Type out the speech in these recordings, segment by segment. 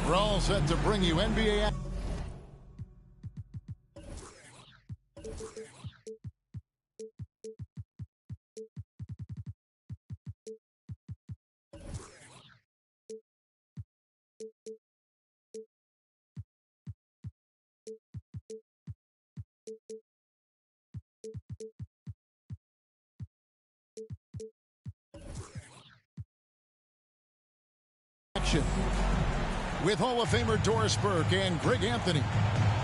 We're all set to bring you NBA. With Hall of Famer Doris Burke and Greg Anthony.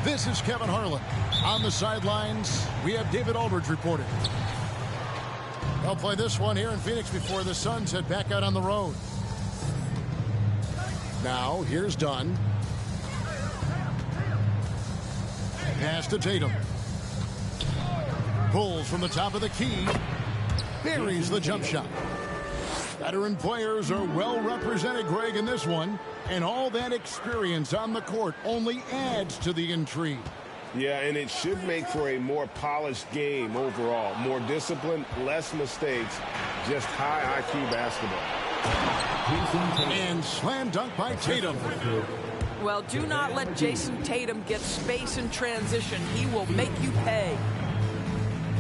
This is Kevin Harlan. On the sidelines, we have David Aldridge reporting. They'll play this one here in Phoenix before the Suns head back out on the road. Now, here's Dunn. Pass to Tatum. Pulls from the top of the key. Buries the jump shot. Veteran players are well represented, Greg, in this one. And all that experience on the court only adds to the intrigue. Yeah, and it should make for a more polished game overall. More discipline, less mistakes, just high IQ basketball. And slam dunk by Tatum. Well, do not let Jason Tatum get space in transition. He will make you pay.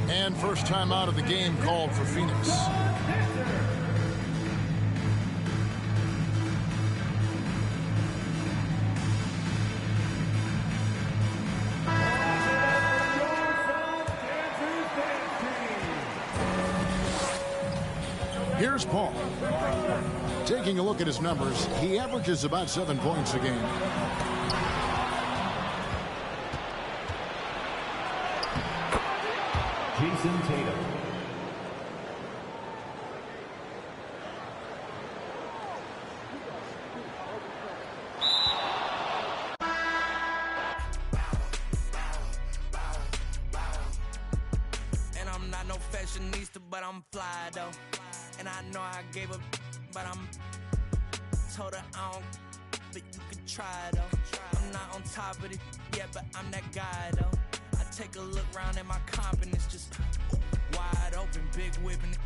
And first time out of the game called for Phoenix. Here's Paul. Taking a look at his numbers, he averages about 7 points a game. Jason Tatum. And I'm not no fashionista, but I'm fly though. And I know I gave up, but I'm told her I don't, but you can try though. I'm not on top of it yet, but I'm that guy though. I take a look around at my confidence, just wide open, big whipping.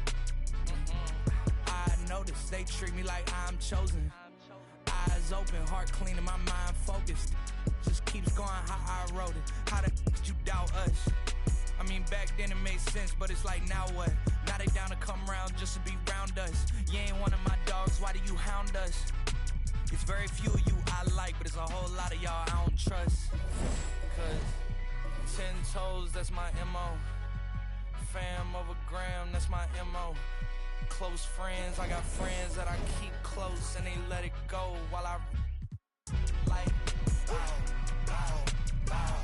I notice they treat me like I'm chosen. Eyes open, heart clean, and my mind focused. Just keeps going how I wrote it. How the you doubt us? I mean, back then it made sense, but it's like, now what? Now they down to come round just to be round us. You ain't one of my dogs, why do you hound us? It's very few of you I like, but it's a whole lot of y'all I don't trust. Cause 10 toes, that's my MO. Fam over gram, that's my MO. Close friends, I got friends that I keep close and they let it go while I like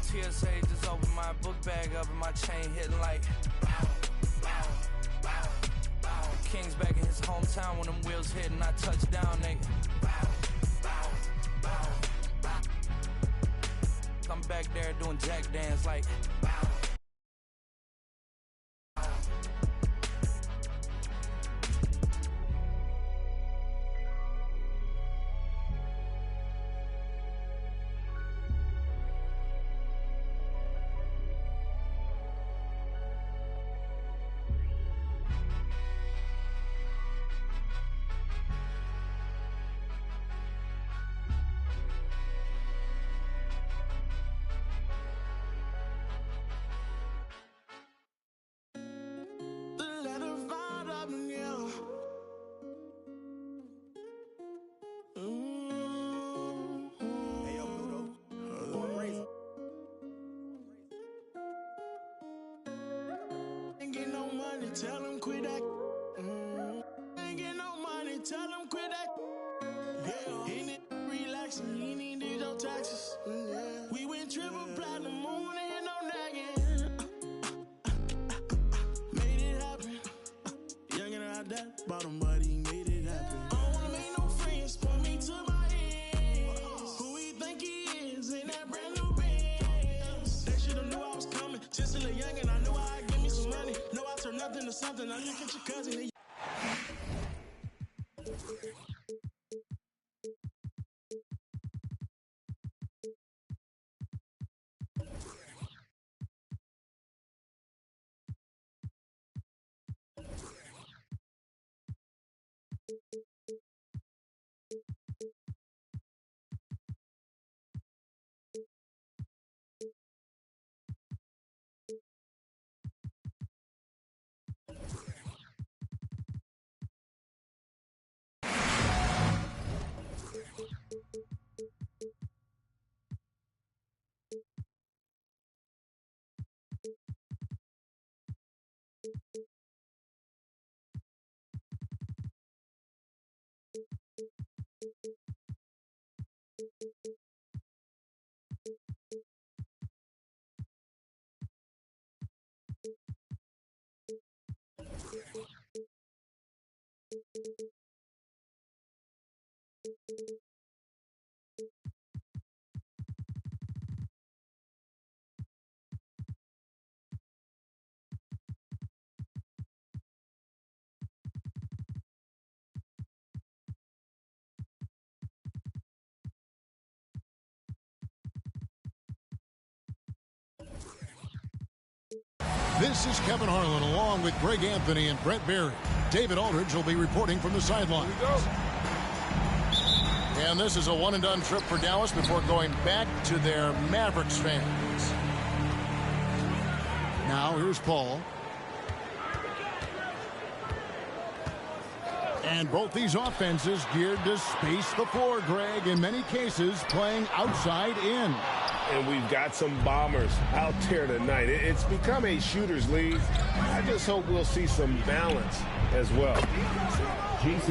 TSA just opened my book bag up and my chain hitting like King's back in his hometown when them wheels hit and I touch down, nigga. I'm back there doing jack dance like tell them quit that. Ain't get no money, tell them quit that. Yeah, he need to relax and he need to do your taxes. Yeah. We went triple platinum, moon and no nagging. Made it happen. Young and I that bottom, but he made it happen. I don't wanna make no friends, point me to my ends. Who he think he is in that brand new Benz? They should've knew I was coming. Just a little young and I knew I'd give me some money. No, I turn nothing to something. I look at your cousin. This is Kevin Harlan along with Greg Anthony and Brett Berry. David Aldridge will be reporting from the sideline. And this is a one-and-done trip for Dallas before going back to their Mavericks fans. Now here's Paul. And both these offenses geared to space the floor, Greg, in many cases playing outside in. And we've got some bombers out there tonight. It's become a shooter's league. I just hope we'll see some balance as well.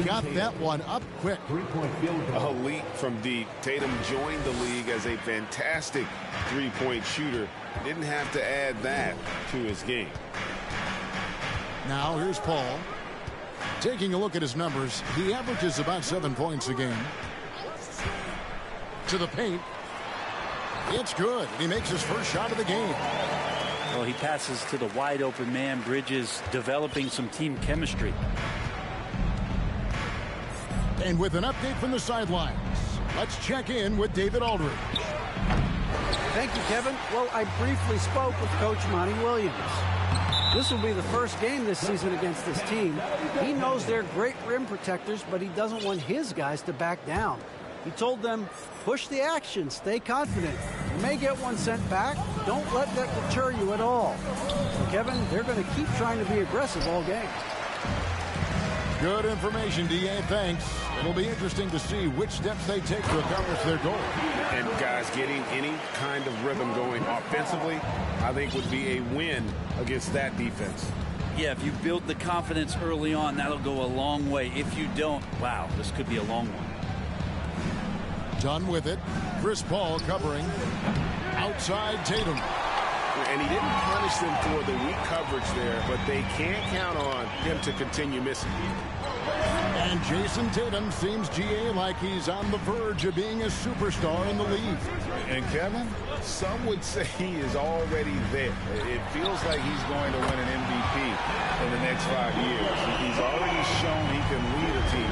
Got that one up quick. A leap from deep. Tatum joined the league as a fantastic three-point shooter. Didn't have to add that to his game. Now here's Paul. Taking a look at his numbers, he averages about 7 points a game. To the paint. It's good. He makes his first shot of the game. Well, he passes to the wide open man. Bridges developing some team chemistry. And with an update from the sidelines, let's check in with David Aldridge. Thank you, Kevin. Well, I briefly spoke with Coach Monty Williams. This will be the first game this season against this team. He knows they're great rim protectors, but he doesn't want his guys to back down. He told them, push the action, stay confident. You may get one sent back. Don't let that deter you at all. So, Kevin, they're going to keep trying to be aggressive all game. Good information, D.A. Thanks. It'll be interesting to see which steps they take to accomplish their goal. And, guys, getting any kind of rhythm going offensively, I think would be a win against that defense. Yeah, if you build the confidence early on, that'll go a long way. If you don't, wow, this could be a long one. Done with it. Chris Paul covering. Outside Tatum. And he didn't punish them for the weak coverage there, but they can't count on him to continue missing. And Jason Tatum seems, GA, like he's on the verge of being a superstar in the league. And Kevin, some would say he is already there. It feels like he's going to win an MVP in the next 5 years. He's already shown he can lead a team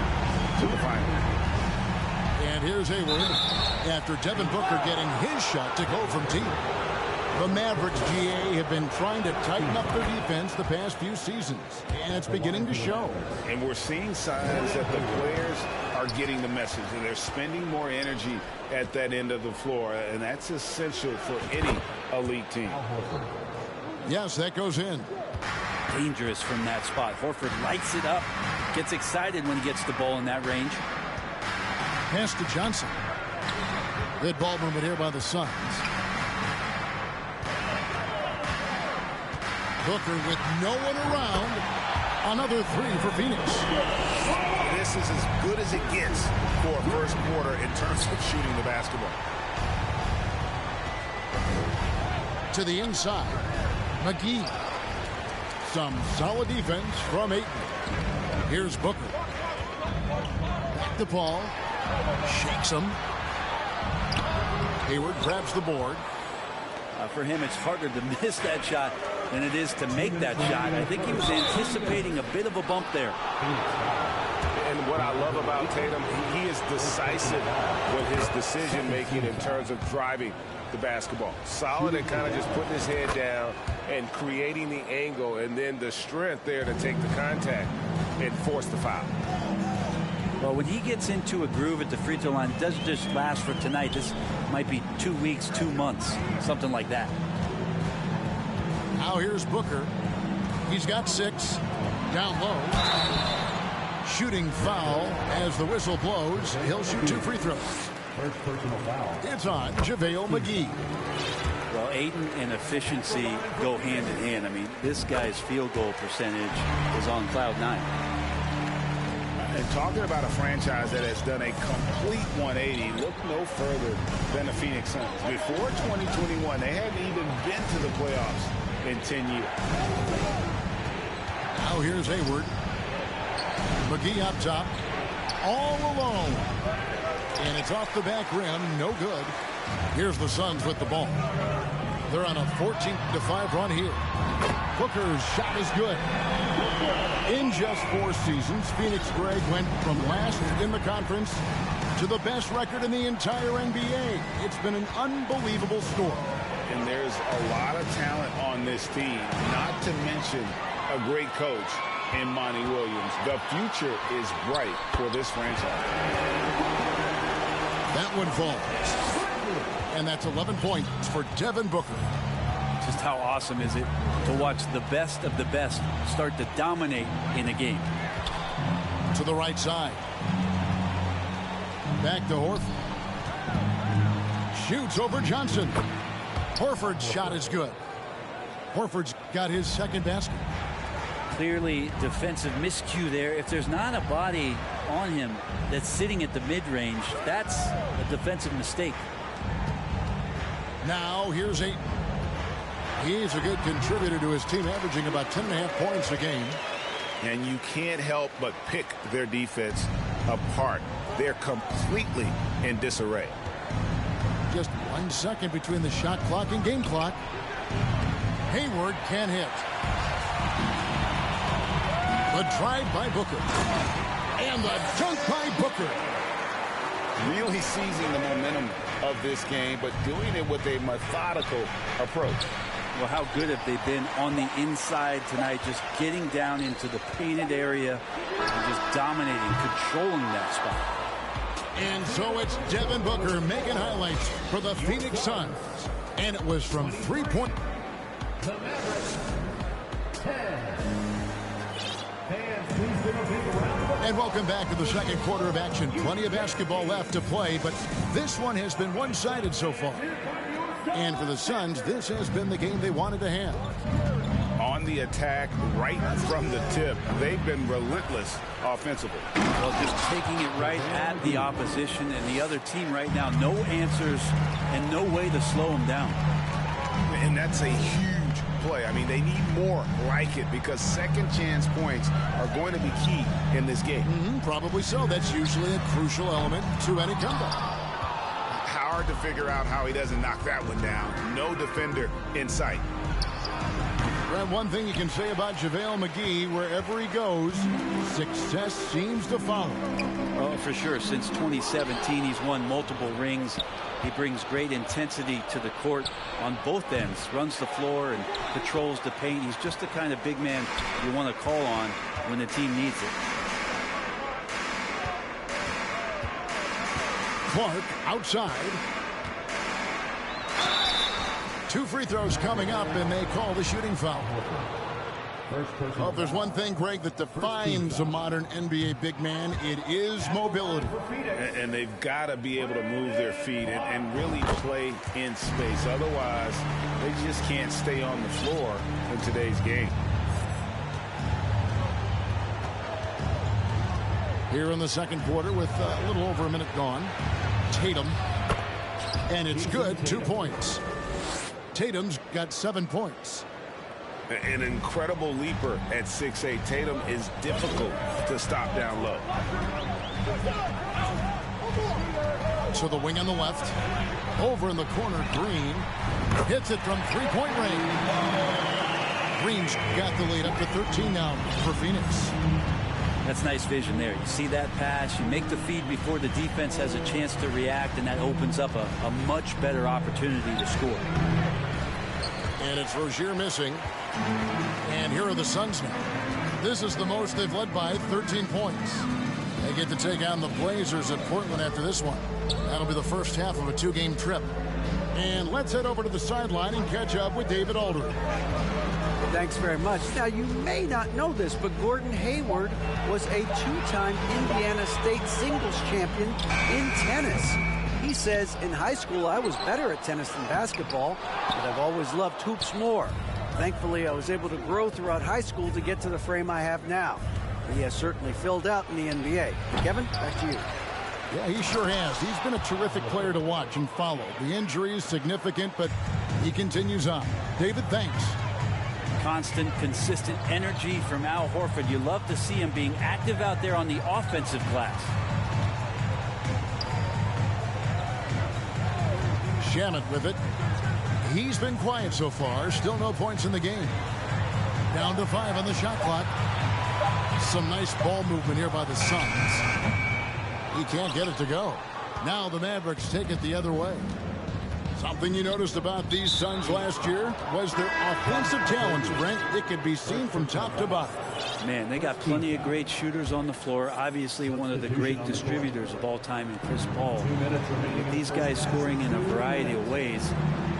to the final. And here's Hayward after Devin Booker getting his shot to go from deep. The Mavericks, GA, have been trying to tighten up their defense the past few seasons, and it's beginning to show. And we're seeing signs that the players are getting the message, and they're spending more energy at that end of the floor, and that's essential for any elite team. Yes, that goes in. Dangerous from that spot. Horford lights it up, gets excited when he gets the ball in that range. Pass to Johnson. Good ball movement here by the Suns. Booker with no one around. Another three for Phoenix. This is as good as it gets for a first quarter in terms of shooting the basketball. To the inside. McGee. Some solid defense from Ayton. Here's Booker. Back to Paul. Shakes him. Hayward grabs the board. For him, it's harder to miss that shot than it is to make that shot. I think he was anticipating a bit of a bump there. And what I love about Tatum, he is decisive with his decision-making in terms of driving the basketball. Solid and kind of just putting his head down and creating the angle, and then the strength there to take the contact and force the foul. Well, when he gets into a groove at the free throw line, it doesn't just last for tonight. This might be 2 weeks, 2 months, something like that. Now here's Booker. He's got 6. Down low. Shooting foul as the whistle blows. He'll shoot 2 free throws. First personal foul. It's on JaVale McGee. Well, Ayton and efficiency go hand in hand. I mean, this guy's field goal percentage is on cloud 9. And talking about a franchise that has done a complete 180, look no further than the Phoenix Suns. Before 2021, they hadn't even been to the playoffs in 10 years. Now here's Hayward. McGee up top. All alone. And it's off the back rim. No good. Here's the Suns with the ball. They're on a 14-5 run here. Booker's shot is good. In just 4 seasons, Phoenix Greg went from last in the conference to the best record in the entire NBA. It's been an unbelievable story. And there's a lot of talent on this team, not to mention a great coach in Monty Williams. The future is bright for this franchise. That one falls. And that's 11 points for Devin Booker. Just how awesome is it to watch the best of the best start to dominate in a game. To the right side. Back to Horford. Shoots over Johnson. Horford's shot is good. Horford's got his second basket. Clearly defensive miscue there. If there's not a body on him that's sitting at the mid-range, that's a defensive mistake. Now here's Ayton. He's a good contributor to his team, averaging about 10.5 points a game. And you can't help but pick their defense apart. They're completely in disarray. Just 1 second between the shot clock and game clock. Hayward can't hit. The drive by Booker. And the dunk by Booker. Really seizing the momentum of this game, but doing it with a methodical approach. Well, how good have they been on the inside tonight, just getting down into the painted area and just dominating, controlling that spot. And so it's Devin Booker making highlights for the Phoenix Suns. And it was from 3-point. And welcome back to the second quarter of action. Plenty of basketball left to play, but this one has been one-sided so far. And for the Suns, this has been the game they wanted to have. On the attack right from the tip, they've been relentless offensively. Well, just taking it right at the opposition and the other team right now. No answers and no way to slow them down. And that's a huge play. I mean, they need more like it because second chance points are going to be key in this game. Probably so. That's usually a crucial element to any comeback. Hard to figure out how he doesn't knock that one down. No defender in sight. And one thing you can say about JaVale McGee, wherever he goes, success seems to follow. Oh, for sure. Since 2017, he's won multiple rings. He brings great intensity to the court on both ends, runs the floor and patrols the paint. He's just the kind of big man you want to call on when the team needs it. Clark outside. 2 free throws coming up, and they call the shooting foul. Well, if there's one thing, Greg, that defines a modern NBA big man, it is mobility. And they've got to be able to move their feet and really play in space. Otherwise, they just can't stay on the floor in today's game. Here in the second quarter with a little over a minute gone. Tatum. And it's good. 2 points. Tatum's got 7 points. An incredible leaper at 6'8". Tatum is difficult to stop down low. To the wing on the left. Over in the corner, Green. Hits it from 3-point range. Green's got the lead up to 13 now for Phoenix. That's nice vision there. You see that pass, you make the feed before the defense has a chance to react, and that opens up a much better opportunity to score. And it's Rozier missing. And here are the Suns now. This is the most they've led by, 13 points. They get to take on the Blazers at Portland after this one. That'll be the first half of a 2-game trip. And let's head over to the sideline and catch up with David Aldridge. Thanks very much. Now, you may not know this, but Gordon Hayward was a 2-time Indiana State singles champion in tennis. He says, in high school, I was better at tennis than basketball, but I've always loved hoops more. Thankfully, I was able to grow throughout high school to get to the frame I have now. He has certainly filled out in the NBA. Kevin, back to you. Yeah, he sure has. He's been a terrific player to watch and follow. The injury is significant, but he continues on. David, thanks. Constant, consistent energy from Al Horford. You love to see him being active out there on the offensive glass. Shamet with it. He's been quiet so far. Still no points in the game. Down to 5 on the shot clock. Some nice ball movement here by the Suns. He can't get it to go. Now the Mavericks take it the other way. Something you noticed about these Suns last year was their offensive talents, Brent. It could be seen from top to bottom. Man, they got plenty of great shooters on the floor. Obviously, one of the great distributors of all time in Chris Paul. With these guys scoring in a variety of ways,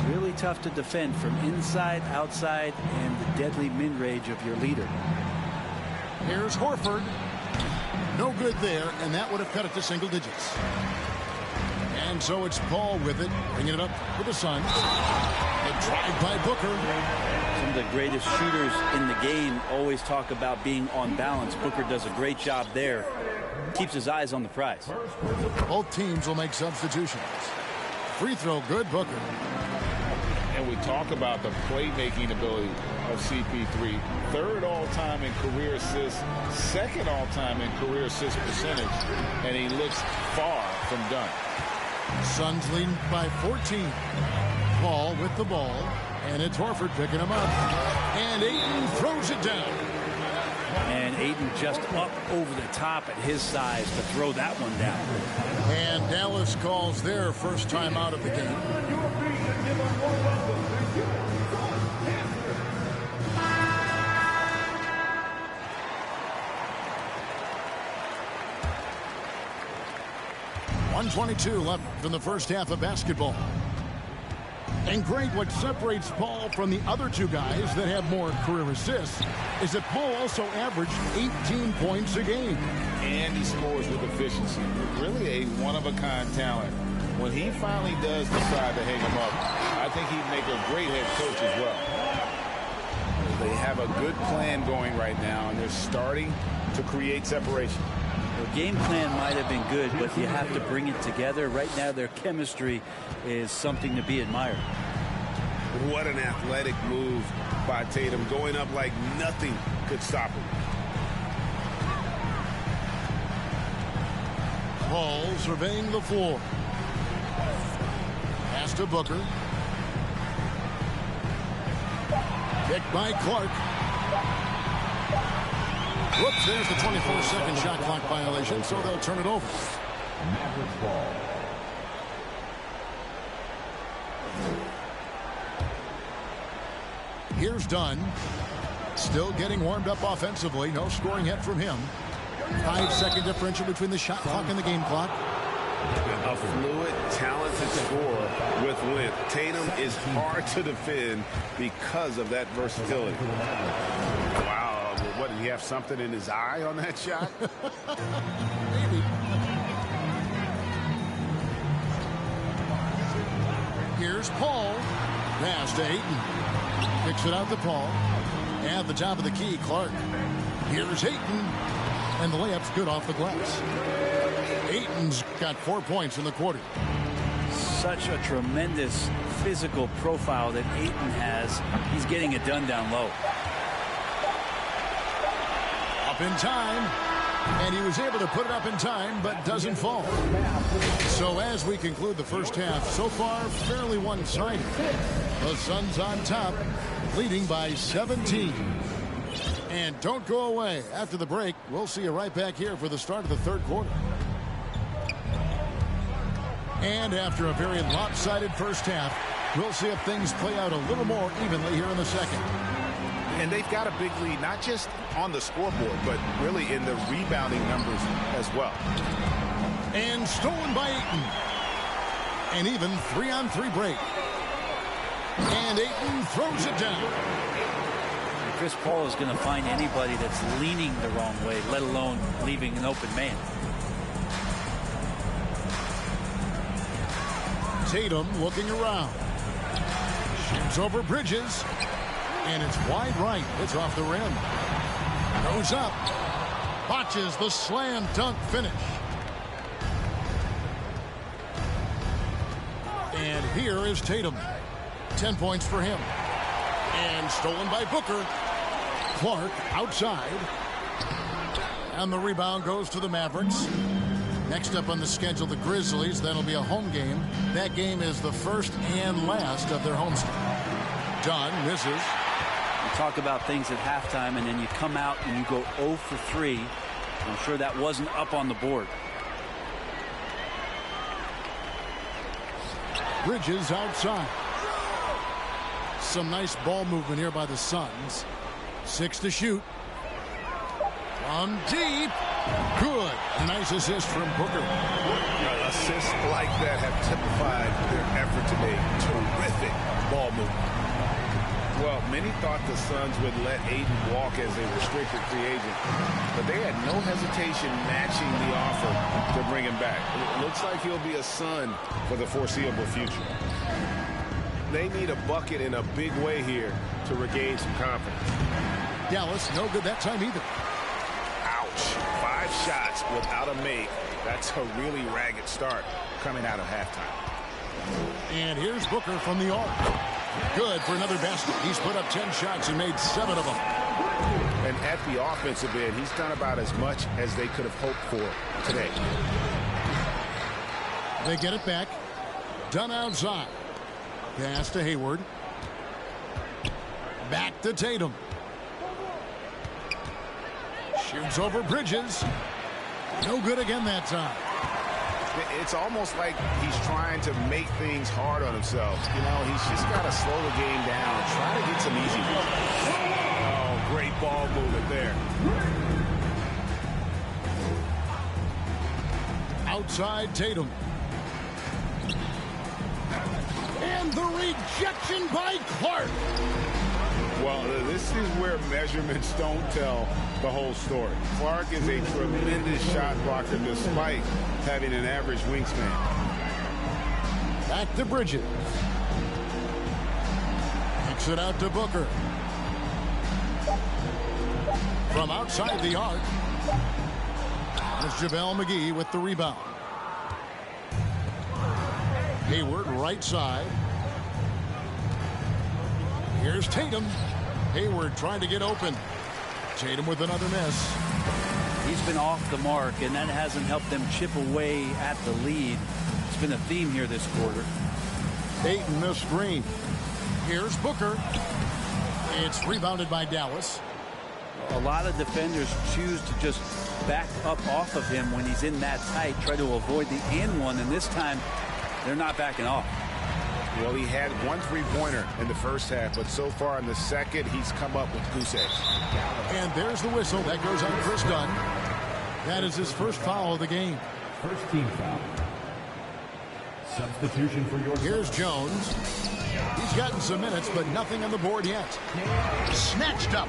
really tough to defend from inside, outside, and the deadly mid-range of your leader. Here's Horford. No good there, and that would have cut it to single digits. And so it's Paul with it, bringing it up for the Suns. A drive by Booker. Some of the greatest shooters in the game always talk about being on balance. Booker does a great job there. Keeps his eyes on the prize. Both teams will make substitutions. Free throw good, Booker. And we talk about the playmaking ability of CP3. Third all-time in career assists, second all-time in career assist percentage, and he looks far from done. Suns leading by 14. Paul with the ball, and it's Horford picking him up. And Ayton throws it down. And Ayton just up over the top at his size to throw that one down. And Dallas calls their first time out of the game. .122 left in the first half of basketball. And great, what separates Paul from the other two guys that have more career assists is that Paul also averaged 18 points a game. And he scores with efficiency. Really a one-of-a-kind talent. When he finally does decide to hang him up, I think he'd make a great head coach as well. They have a good plan going right now, and they're starting to create separation. The game plan might have been good, but you have to bring it together. Right now, their chemistry is something to be admired. What an athletic move by Tatum, going up like nothing could stop him. Paul surveying the floor. Pass to Booker. Kicked by Clark. Whoops, there's the 24-second shot clock violation, so they'll turn it over. Mavericks ball. Here's Dunn. Still getting warmed up offensively. No scoring yet from him. 5-second differential between the shot clock and the game clock. A fluid, talented scorer with length. Tatum is hard to defend because of that versatility. Wow. What, did he have something in his eye on that shot? Maybe. Here's Paul. Pass to Ayton. Kicks it out to Paul. At the top of the key, Clark. Here's Ayton. And the layup's good off the glass. Ayton's got 4 points in the quarter. Such a tremendous physical profile that Ayton has. He's getting it done down low. Up in time, and he was able to put it up in time, but doesn't fall. So as we conclude the first half, so far fairly one-sided. The Suns on top, leading by 17. And don't go away. After the break, we'll see you right back here for the start of the third quarter. And after a very lopsided first half, we'll see if things play out a little more evenly here in the second. And they've got a big lead, not just on the scoreboard, but really in the rebounding numbers as well. And stolen by Ayton. An even 3-on-3 break. And Ayton throws it down. Chris Paul is going to find anybody that's leaning the wrong way, let alone leaving an open man. Tatum looking around. Shoots over Bridges. And it's wide right. It's off the rim. Goes up. Botches the slam dunk finish. And here is Tatum. 10 points for him. And stolen by Booker. Clark outside. And the rebound goes to the Mavericks. Next up on the schedule, the Grizzlies. That'll be a home game. That game is the first and last of their homestand. Dunn misses. You talk about things at halftime, and then you come out and you go 0 for 3. I'm sure that wasn't up on the board. Bridges outside. Some nice ball movement here by the Suns. 6 to shoot. From deep. Good. A nice assist from Booker. Assists like that have typified their effort today. Terrific ball movement. Well, many thought the Suns would let Ayton walk as a restricted free agent, but they had no hesitation matching the offer to bring him back. It looks like he'll be a Sun for the foreseeable future. They need a bucket in a big way here to regain some confidence. Dallas, no good that time either. Ouch. 5 shots without a make. That's a really ragged start coming out of halftime. And here's Booker from the arc. Good for another basket. He's put up 10 shots and made 7 of them. And at the offensive end, he's done about as much as they could have hoped for today. They get it back. Dunn outside. Pass to Hayward. Back to Tatum. Shoots over Bridges. No good again that time. It's almost like he's trying to make things hard on himself. You know, he's just got to slow the game down and try to get some easy ones. Oh, great ball movement there. Outside Tatum. And the rejection by Clark. Well, this is where measurements don't tell the whole story. Clark is a tremendous shot blocker despite having an average wingspan. Back to Bridges. Kicks it out to Booker. From outside the arc. There's JaVale McGee with the rebound. Hayward right side. Here's Tatum. Hayward trying to get open. Tatum with another miss. He's been off the mark, and that hasn't helped them chip away at the lead. It's been a theme here this quarter. Ayton the screen. Here's Booker. It's rebounded by Dallas. A lot of defenders choose to just back up off of him when he's in that tight, try to avoid the and one, and this time they're not backing off. Well, he had 1 3-pointer in the first half, but so far in the second, he's come up with goose eggs. And there's the whistle. That goes on Chris Dunn. That is his first foul of the game. First team foul. Substitution for your... Here's Jones. He's gotten some minutes, but nothing on the board yet. Snatched up.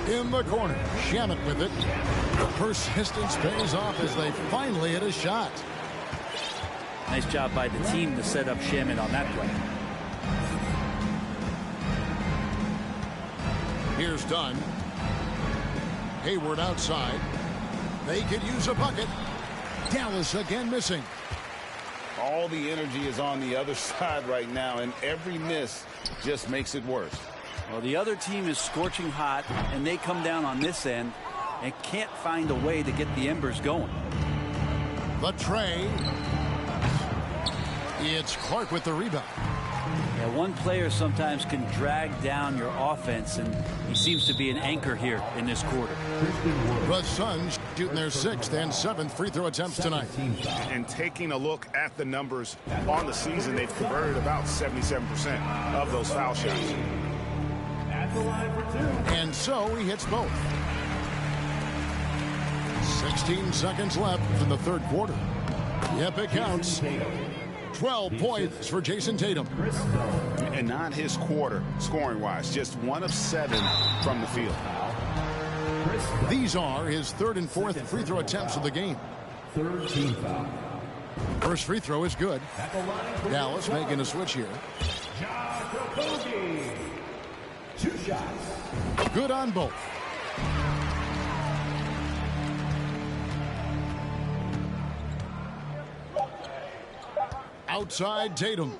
In the corner. Shamet with it. The persistence pays off as they finally hit a shot. Nice job by the team to set up Shamet on that play. Here's Dunn. Hayward outside. They could use a bucket. Dallas again missing. All the energy is on the other side right now, and every miss just makes it worse. Well, the other team is scorching hot, and they come down on this end and can't find a way to get the embers going. The tray. It's Clark with the rebound. Yeah, one player sometimes can drag down your offense, and he seems to be an anchor here in this quarter. The Suns shooting their 6th and 7th free throw attempts tonight. And taking a look at the numbers on the season, they've converted about 77% of those foul shots. And so he hits both. 16 seconds left in the third quarter. Yep, it counts. 12 points for Jason Tatum. And not his quarter, scoring-wise. Just 1 of 7 from the field. These are his 3rd and 4th free throw attempts of the game. Third team foul. First free throw is good. Dallas making a switch here. 2 shots. Good on both. Outside Tatum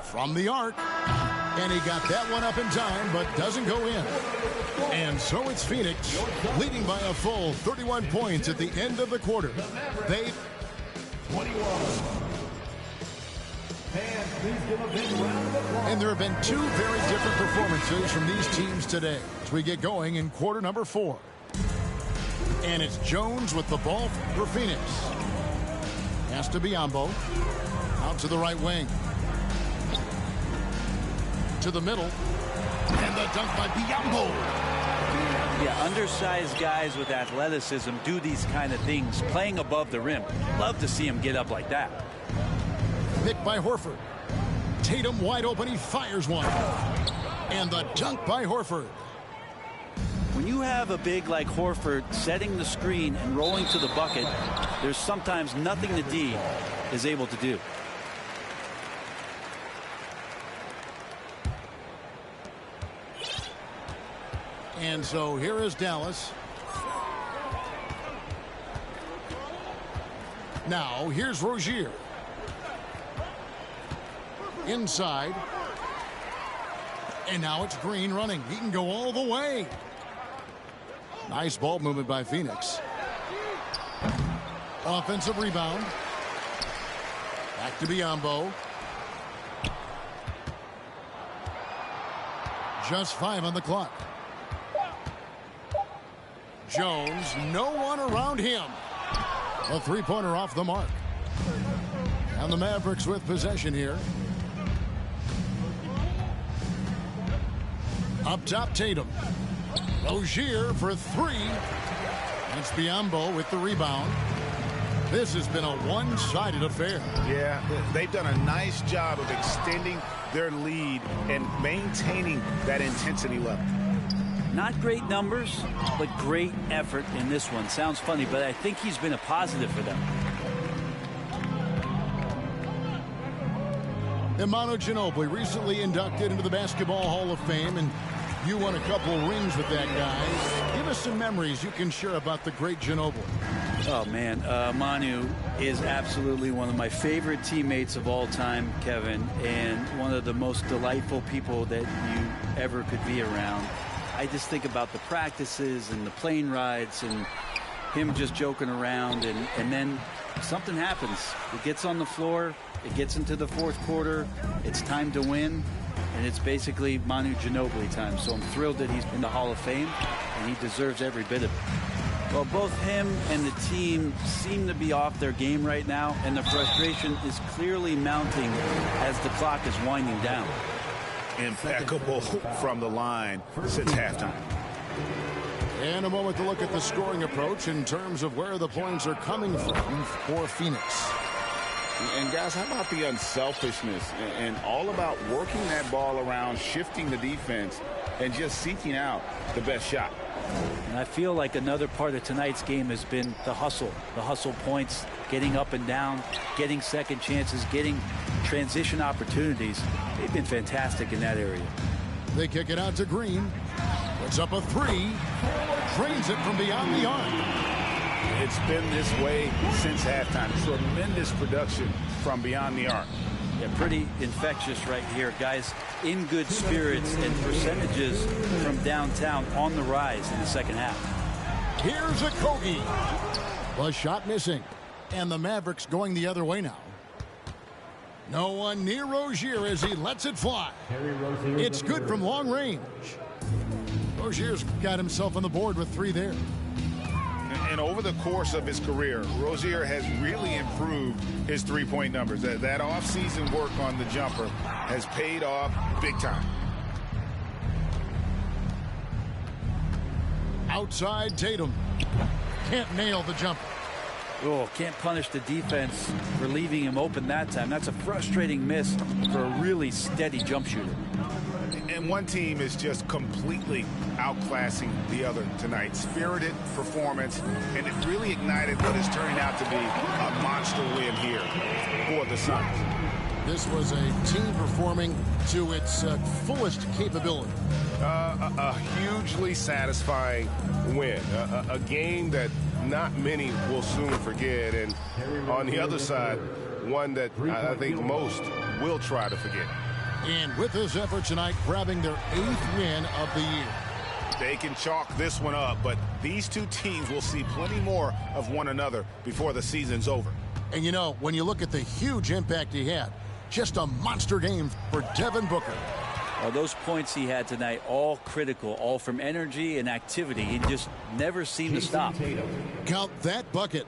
from the arc. And he got that one up in time, but doesn't go in. And so it's Phoenix leading by a full 31 points at the end of the quarter. They 21. And there have been two very different performances from these teams today as we get going in quarter number 4. And it's Jones with the ball for Phoenix. Has to be Biombo. Out to the right wing. To the middle. And the dunk by Biombo. Yeah, undersized guys with athleticism do these kind of things, playing above the rim. Love to see him get up like that. Picked by Horford. Tatum wide open. He fires one. And the dunk by Horford. When you have a big like Horford setting the screen and rolling to the bucket, there's sometimes nothing the D is able to do. And so here is Dallas. Now here's Rozier. Inside. And now it's Green running. He can go all the way. Nice ball movement by Phoenix. Offensive rebound. Back to Biombo. Just 5 on the clock. Jones, no one around him. A three-pointer off the mark. And the Mavericks with possession here. Up top, Tatum. Rozier for 3. That's Biombo with the rebound. This has been a one-sided affair. Yeah, they've done a nice job of extending their lead and maintaining that intensity level. Not great numbers, but great effort in this one. Sounds funny, but I think he's been a positive for them. Manu Ginobili recently inducted into the Basketball Hall of Fame, and you won a couple rings with that guy. Give us some memories you can share about the great Ginobili. Oh, man. Manu is absolutely one of my favorite teammates of all time, Kevin, and one of the most delightful people that you ever could be around. I just think about the practices and the plane rides and him just joking around, and then something happens. It gets on the floor. It gets into the fourth quarter. It's time to win, and it's basically Manu Ginobili time. So I'm thrilled that he's in the Hall of Fame, and he deserves every bit of it. Well, both him and the team seem to be off their game right now, and the frustration is clearly mounting as the clock is winding down. Impeccable from the line since halftime. And a moment to look at the scoring approach in terms of where the points are coming from for Phoenix. And guys, how about the unselfishness and all about working that ball around, shifting the defense, and just seeking out the best shot. And I feel like another part of tonight's game has been the hustle points, getting up and down, getting second chances, getting transition opportunities. They've been fantastic in that area. They kick it out to Green. Puts up a 3. Drains it from beyond the arc. It's been this way since halftime. Tremendous production from beyond the arc. Yeah, pretty infectious right here. Guys in good spirits, and percentages from downtown on the rise in the second half. Here's a Kogi. The shot missing. And the Mavericks going the other way now. No one near Rozier as he lets it fly. It's good from long range. Rozier's got himself on the board with 3 there. And over the course of his career, Rozier has really improved his three-point numbers. That off-season work on the jumper has paid off big time. Outside Tatum. Can't nail the jumper. Oh, can't punish the defense for leaving him open that time. That's a frustrating miss for a really steady jump shooter. And one team is just completely outclassing the other tonight. Spirited performance, and it really ignited what is turning out to be a monster win here for the Suns. This was a team performing to its fullest capability. A hugely satisfying win. A game that not many will soon forget. And on the other side, one that I think most will try to forget. And with this effort tonight, grabbing their 8th win of the year. They can chalk this one up, but these two teams will see plenty more of one another before the season's over. And you know, when you look at the huge impact he had, just a monster game for Devin Booker. Those points he had tonight, all critical, all from energy and activity. He just never seemed to stop. Count that bucket.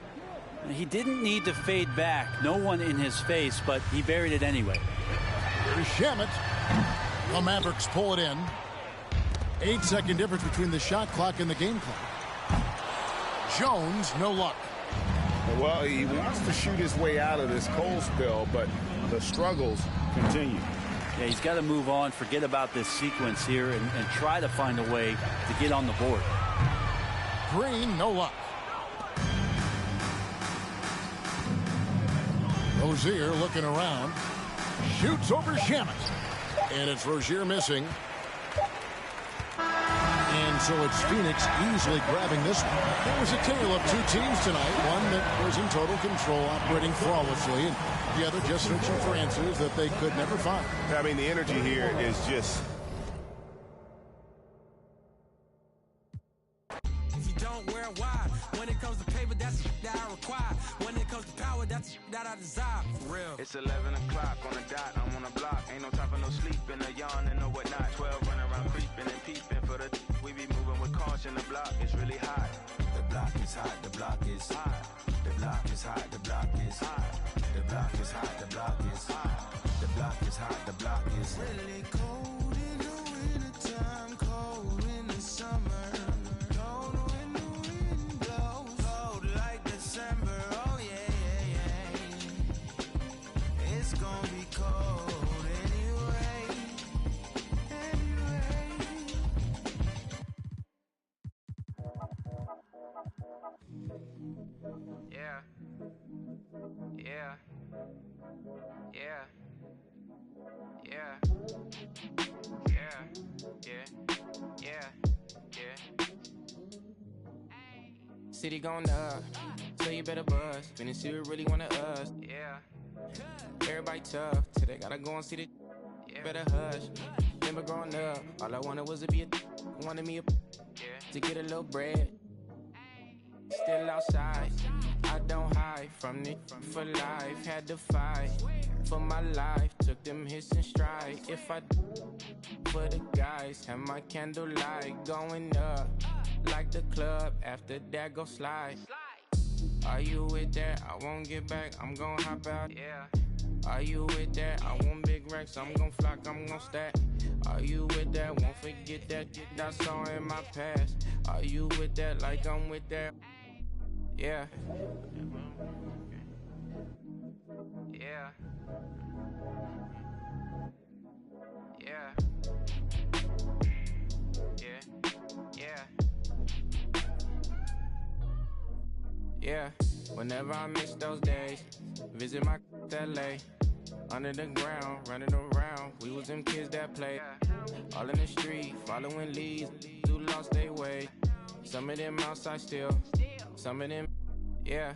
He didn't need to fade back. No one in his face, but he buried it anyway. Here's Shamet. The Mavericks pull it in. 8-second difference between the shot clock and the game clock. Jones, no luck. Well, he wants to shoot his way out of this cold spell, but the struggles continue. Yeah, he's got to move on, forget about this sequence here, and try to find a way to get on the board. Green, no luck. Rozier looking around. Shoots over Shamet. And it's Rozier missing. And so it's Phoenix easily grabbing this one. There was a tale of two teams tonight. One that was in total control, operating flawlessly, and the other just searching for answers that they could never find. I mean, the energy here is just... If you don't wear wide, when it comes to paper, that's that I require. When it comes to power, that's that I desire. For real. It's 11 o'clock on the dot. I'm on the block. Ain't no time for no sleeping, no yawn and no whatnot. 12 running around creeping and peeping for the... We be moving with caution. The block is really hot. The block is hot. The block is hot. The block is hot. The block is hot. The block is hot. The block is hot. The block is hot. The block is really cold in the wintertime, cold in the summer, cold when the wind blows, cold like December. Oh yeah, yeah, yeah. It's gonna be cold anyway. Yeah. Yeah. Yeah. Yeah. Yeah. Yeah. Yeah. Yeah. City going up, so you better buzz. Finna see what really wanna us. Yeah. Everybody tough, till they gotta go and see the. Better hush. Never growing up, all I wanted was to be wanted me to get a little bread. Still outside, I don't hide from it for life. Had to fight for my life, took them hits in stride. If I for the guys, have my candlelight going up like the club. After that, go slide. Are you with that? I won't get back. I'm gon' hop out. Yeah. Are you with that? I want big racks. I'm gon' flock. I'm gon' stack. Are you with that? Won't forget that I saw in my past. Are you with that? Like I'm with that. Yeah. Yeah. Yeah. Yeah. Yeah. Yeah. Whenever I miss those days, visit my LA. Under the ground, running around. We was them kids that played. All in the street, following leads, who lost their way. Some of them outside still. Some of them, yeah.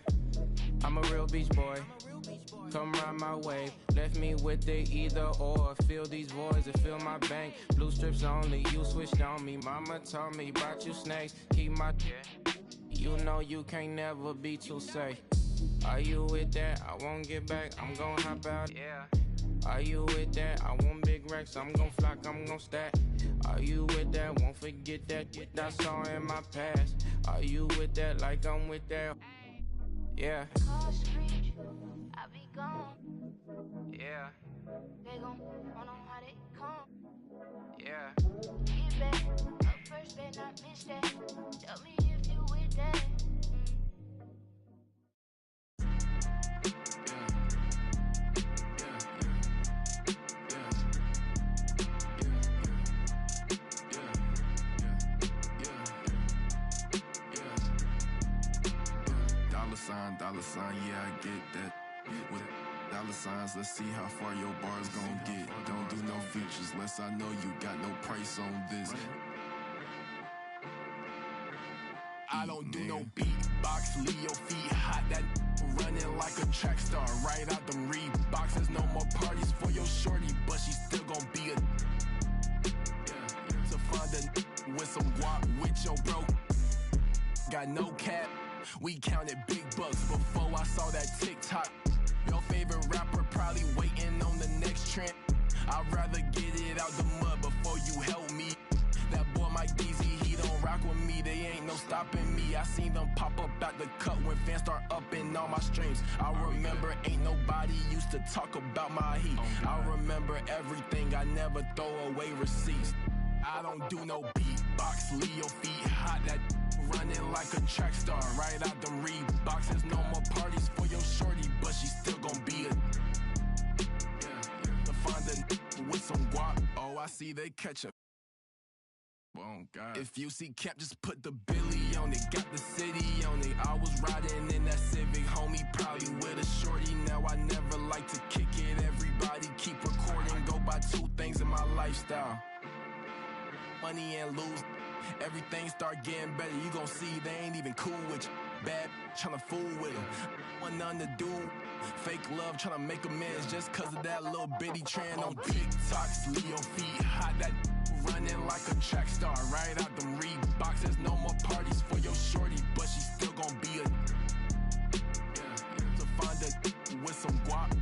I'm a real beach boy. Come round my way. Left me with the either or. Fill these voids and fill my bank. Blue strips only, you switched on me. Mama told me about you snakes. Keep my... You know you can't never be too safe. Are you with that? I won't get back. I'm gon' hop out. Yeah. Are you with that? I want big racks. I'm gon' flock. I'm gon' stack. Are you with that? Won't forget that I saw in my past. Are you with that? Like I'm with that. Yeah. I be gone. Yeah. They gon' run on how they come. Yeah. Get back. Up first, better not miss that. Tell me if you with that. Dollar sign, yeah, I get that. With dollar signs, let's see how far your bar's gon' get. Don't do no features, less I know you got no price on this. I don't do no beatbox, leave your feet hot. That running like a track star, right out them no cap. We counted big bucks before I saw that TikTok. Your favorite rapper probably waiting on the next trend. I'd rather get it out the mud before you help me. That boy Mike DZ, he don't rock with me. They ain't no stopping me. I seen them pop up at the cut when fans start upping all my streams. I remember ain't nobody used to talk about my heat. I remember everything. I never throw away receipts. I don't do no beatbox. Leave your feet hot. That running like a track star. Right out them Reeboks. There's no more parties for your shorty, but she still gon' be a to find a with some guap. Oh, I see they catch up. Oh God. If you see Cap, just put the Billy on it. Got the city on it. I was riding in that Civic, homie, probably with a shorty. Now I never like to kick it. Everybody keep recording. Go by two things in my lifestyle: money and lose. Everything start getting better. You gon' see they ain't even cool with you. Bad tryna fool with them. Want nothing to do. Fake love tryna make amends just cause of that little bitty trend on TikTok. Leave your feet hot. That running like a track star. Right out them Reeboks. There's no more parties for your shorty, but she still gon' be a to find a with some guap.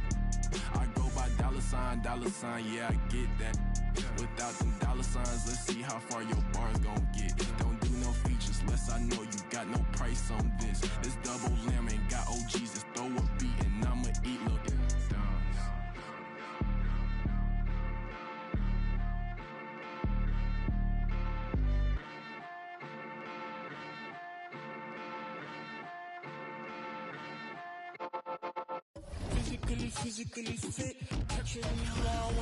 I go by dollar sign, yeah, I get that. Without them dollar signs, let's see how far your bars gon' get. Don't do no features unless I know you got no price on this. This double lamb ain't got OGs, just throw a beat and I'ma eat, look at physically fit, catching me around.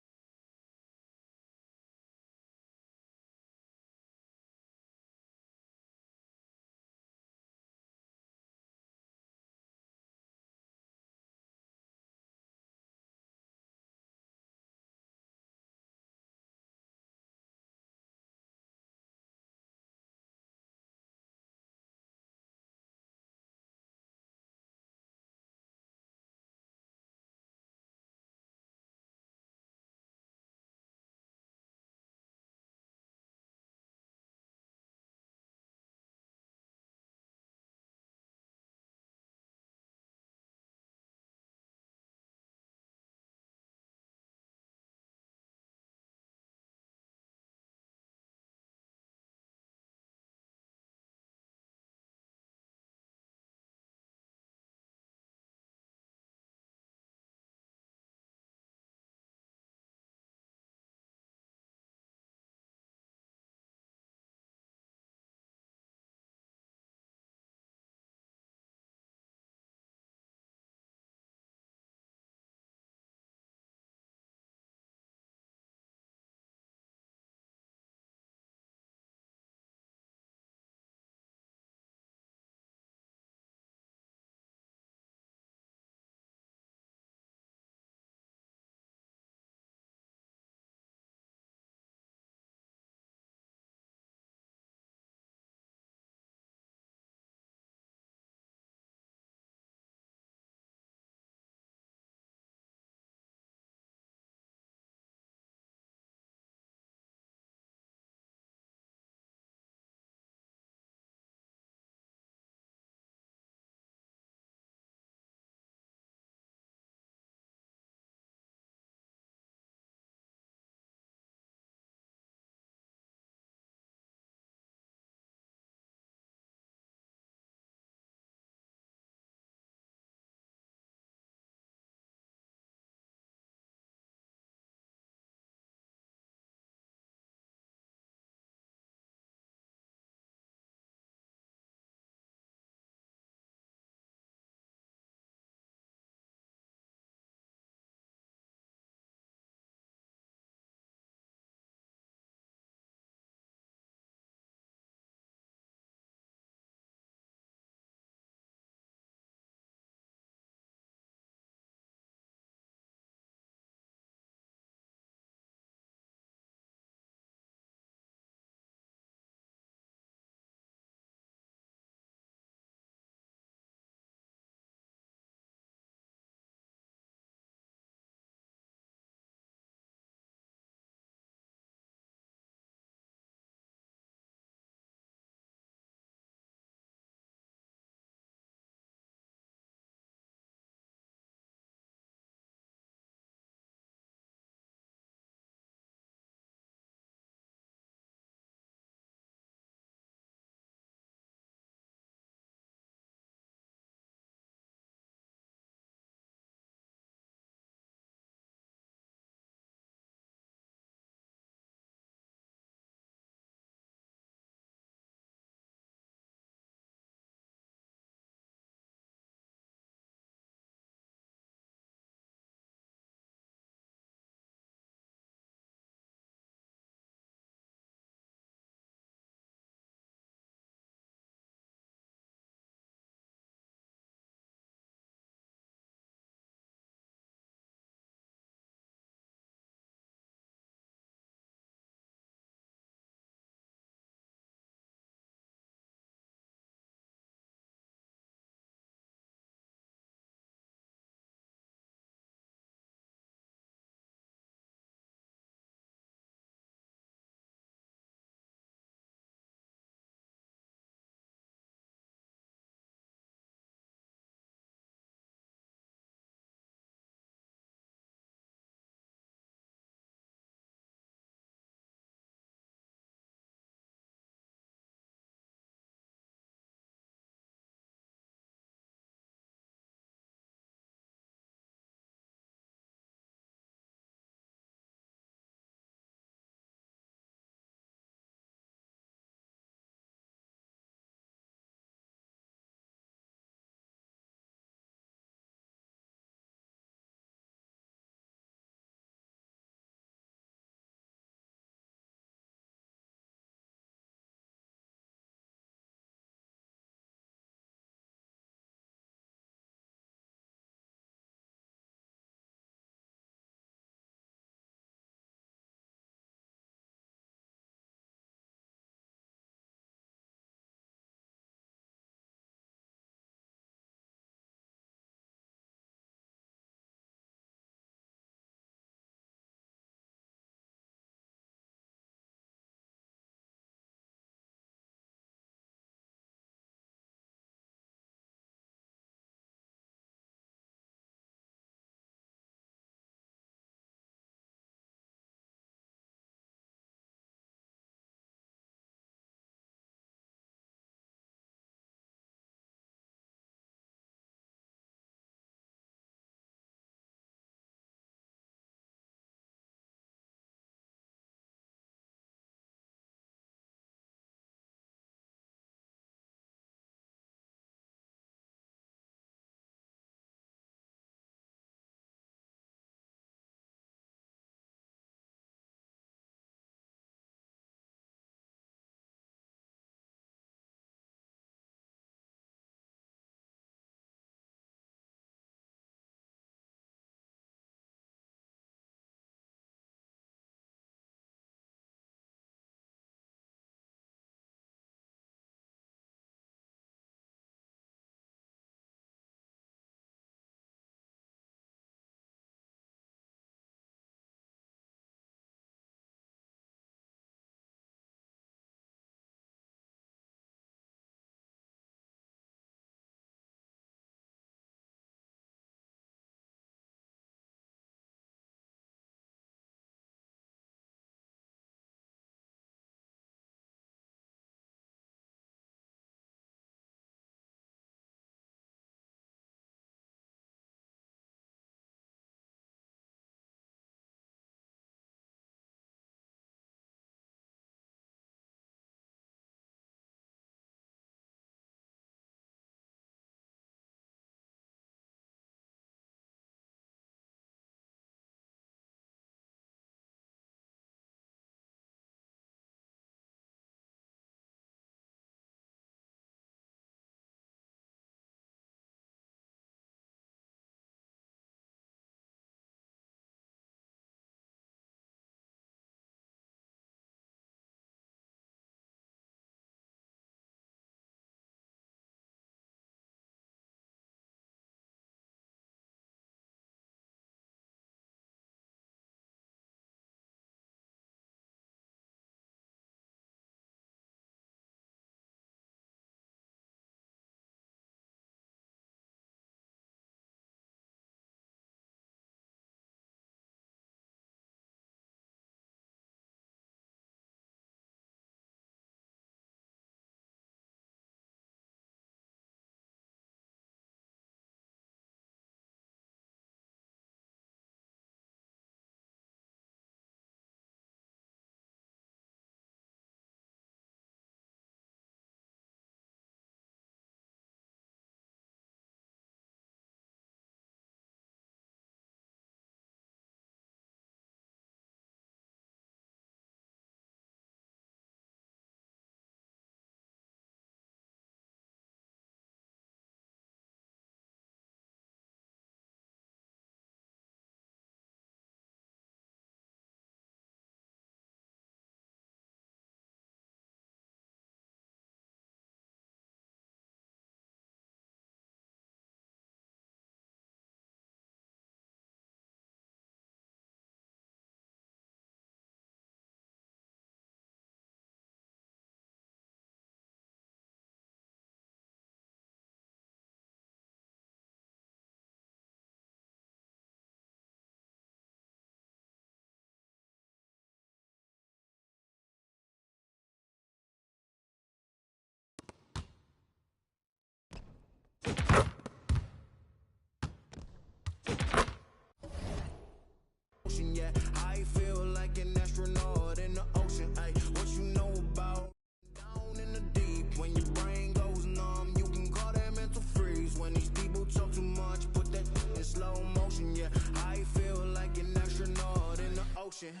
Yeah, I feel like an astronaut in the ocean. Ay, what you know about down in the deep? When your brain goes numb, you can call that mental freeze. When these people talk too much, put that in slow motion. Yeah, I feel like an astronaut in the ocean.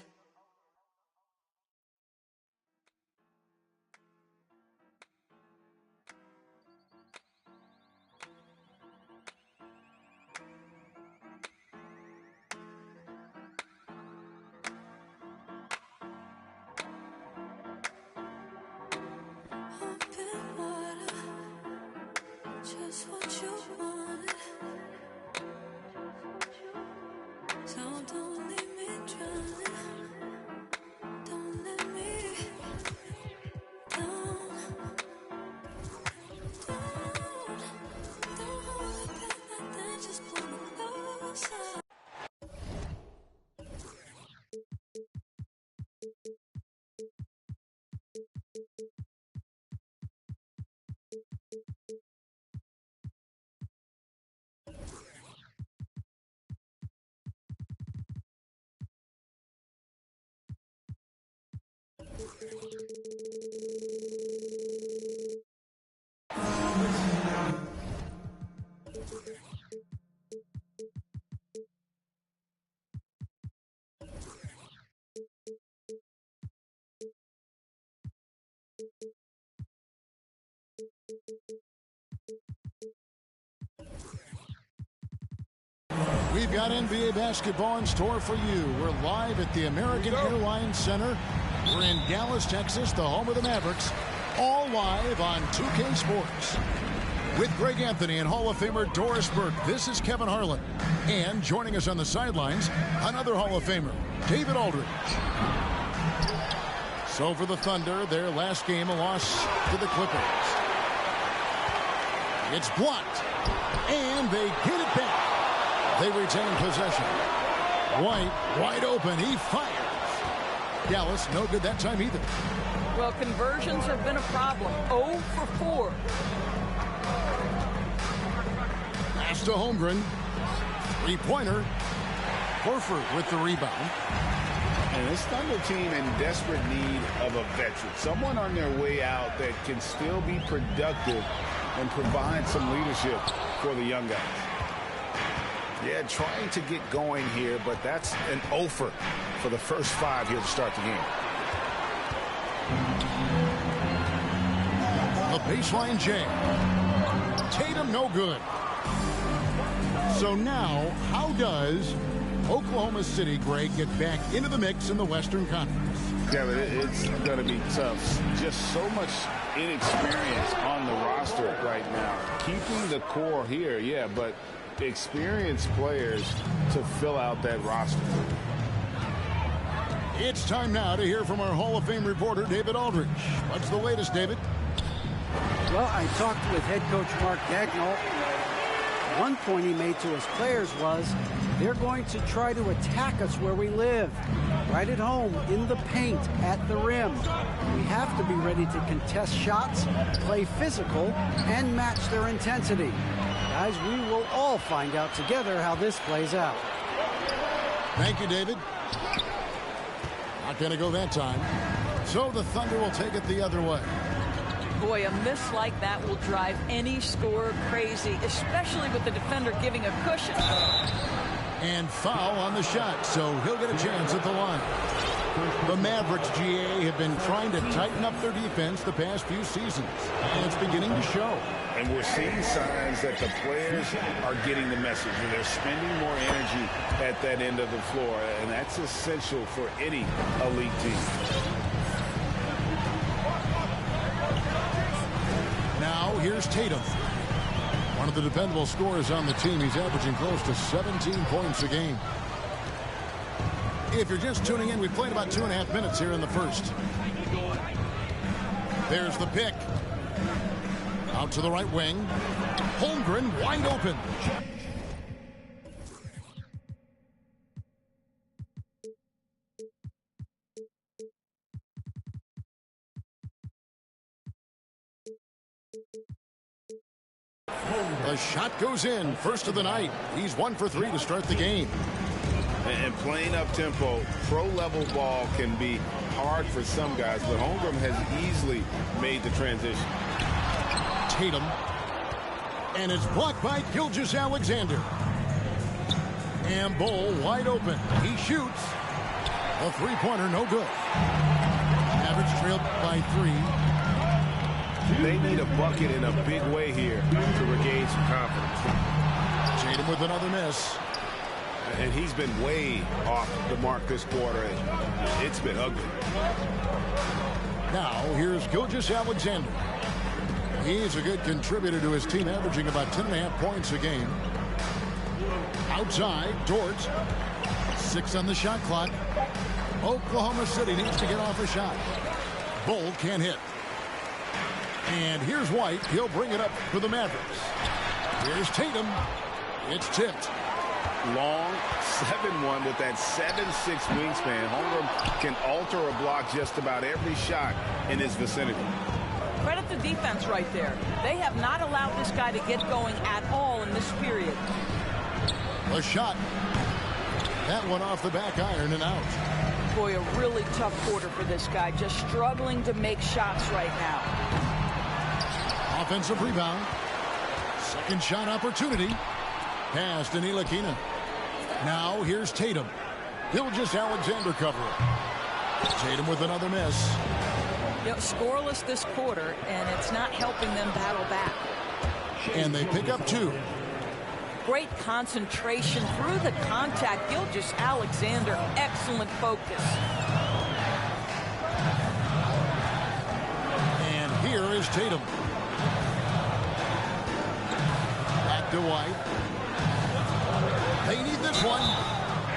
Just what you wanted. So don't leave me drowning. Don't let me down. Don't hold it back like that. Just pull me closer. We've got NBA basketball in store for you. We're live at the American Airlines Center. We're in Dallas, Texas, the home of the Mavericks. All live on 2K Sports. With Greg Anthony and Hall of Famer Doris Burke, this is Kevin Harlan. And joining us on the sidelines, another Hall of Famer, David Aldridge. So for the Thunder, their last game, a loss to the Clippers. It's blocked. And they get it back. They retain possession. White, wide open. He fires. Dallas, no good that time either. Well, conversions have been a problem. 0 for 4. Pass to Holmgren. Three-pointer. Horford with the rebound. And this Thunder team in desperate need of a veteran. Someone on their way out that can still be productive and provide some leadership for the young guys. Yeah, trying to get going here, but that's an offer for the first 5 here to start the game. The baseline jam. Tatum no good. So now, how does Oklahoma City, Greg, get back into the mix in the Western Conference? Kevin, it's going to be tough. Just so much inexperience on the roster right now. Keeping the core here, yeah, but experienced players to fill out that roster. It's time now to hear from our Hall of Fame reporter, David Aldridge. What's the latest, David? Well, I talked with head coach Mark Dagnall. One point he made to his players was they're going to try to attack us where we live, right at home, in the paint, at the rim. We have to be ready to contest shots, play physical, and match their intensity. Guys, we will all find out together how this plays out. Thank you, David. Not going to go that time. So the Thunder will take it the other way. Boy, a miss like that will drive any scorer crazy, especially with the defender giving a cushion. And foul on the shot, so he'll get a chance at the line. The Mavericks, GA, have been trying to tighten up their defense the past few seasons, and it's beginning to show. And we're seeing signs that the players are getting the message, and they're spending more energy at that end of the floor, and that's essential for any elite team. Now, here's Tatum. One of the dependable scorers on the team. He's averaging close to 17 points a game. If you're just tuning in, we played about 2.5 minutes here in the first. There's the pick. Out to the right wing. Holmgren wide open. The shot goes in. First of the night. He's 1 for 3 to start the game. And playing up-tempo, pro-level ball can be hard for some guys, but Holmgren has easily made the transition. Tatum. And it's blocked by Gilgeous-Alexander. And Bull wide open. He shoots. A three-pointer, no good. Average trailed by 3. They need a bucket in a big way here to regain some confidence. Tatum with another miss. And he's been way off the mark this quarter. It's been ugly. Now, here's Gilgeous-Alexander. He's a good contributor to his team, averaging about 10.5 points a game. Outside, Dort. 6 on the shot clock. Oklahoma City needs to get off a shot. Bull can't hit. And here's White. He'll bring it up for the Mavericks. Here's Tatum. It's tipped. Long 7-1 with that 7'6" wingspan. Holmgren can alter a block just about every shot in his vicinity. Credit the defense right there. They have not allowed this guy to get going at all in this period. A shot. That one off the back iron and out. Boy, a really tough quarter for this guy. Just struggling to make shots right now. Offensive rebound. Second shot opportunity. Pass to Ntilikina. Now here's Tatum. Gilgeous-Alexander covering. Tatum with another miss. You know, scoreless this quarter, and it's not helping them battle back. And they pick up 2. Great concentration through the contact. Gilgeous-Alexander, excellent focus. And here is Tatum. Back to White. They need this one.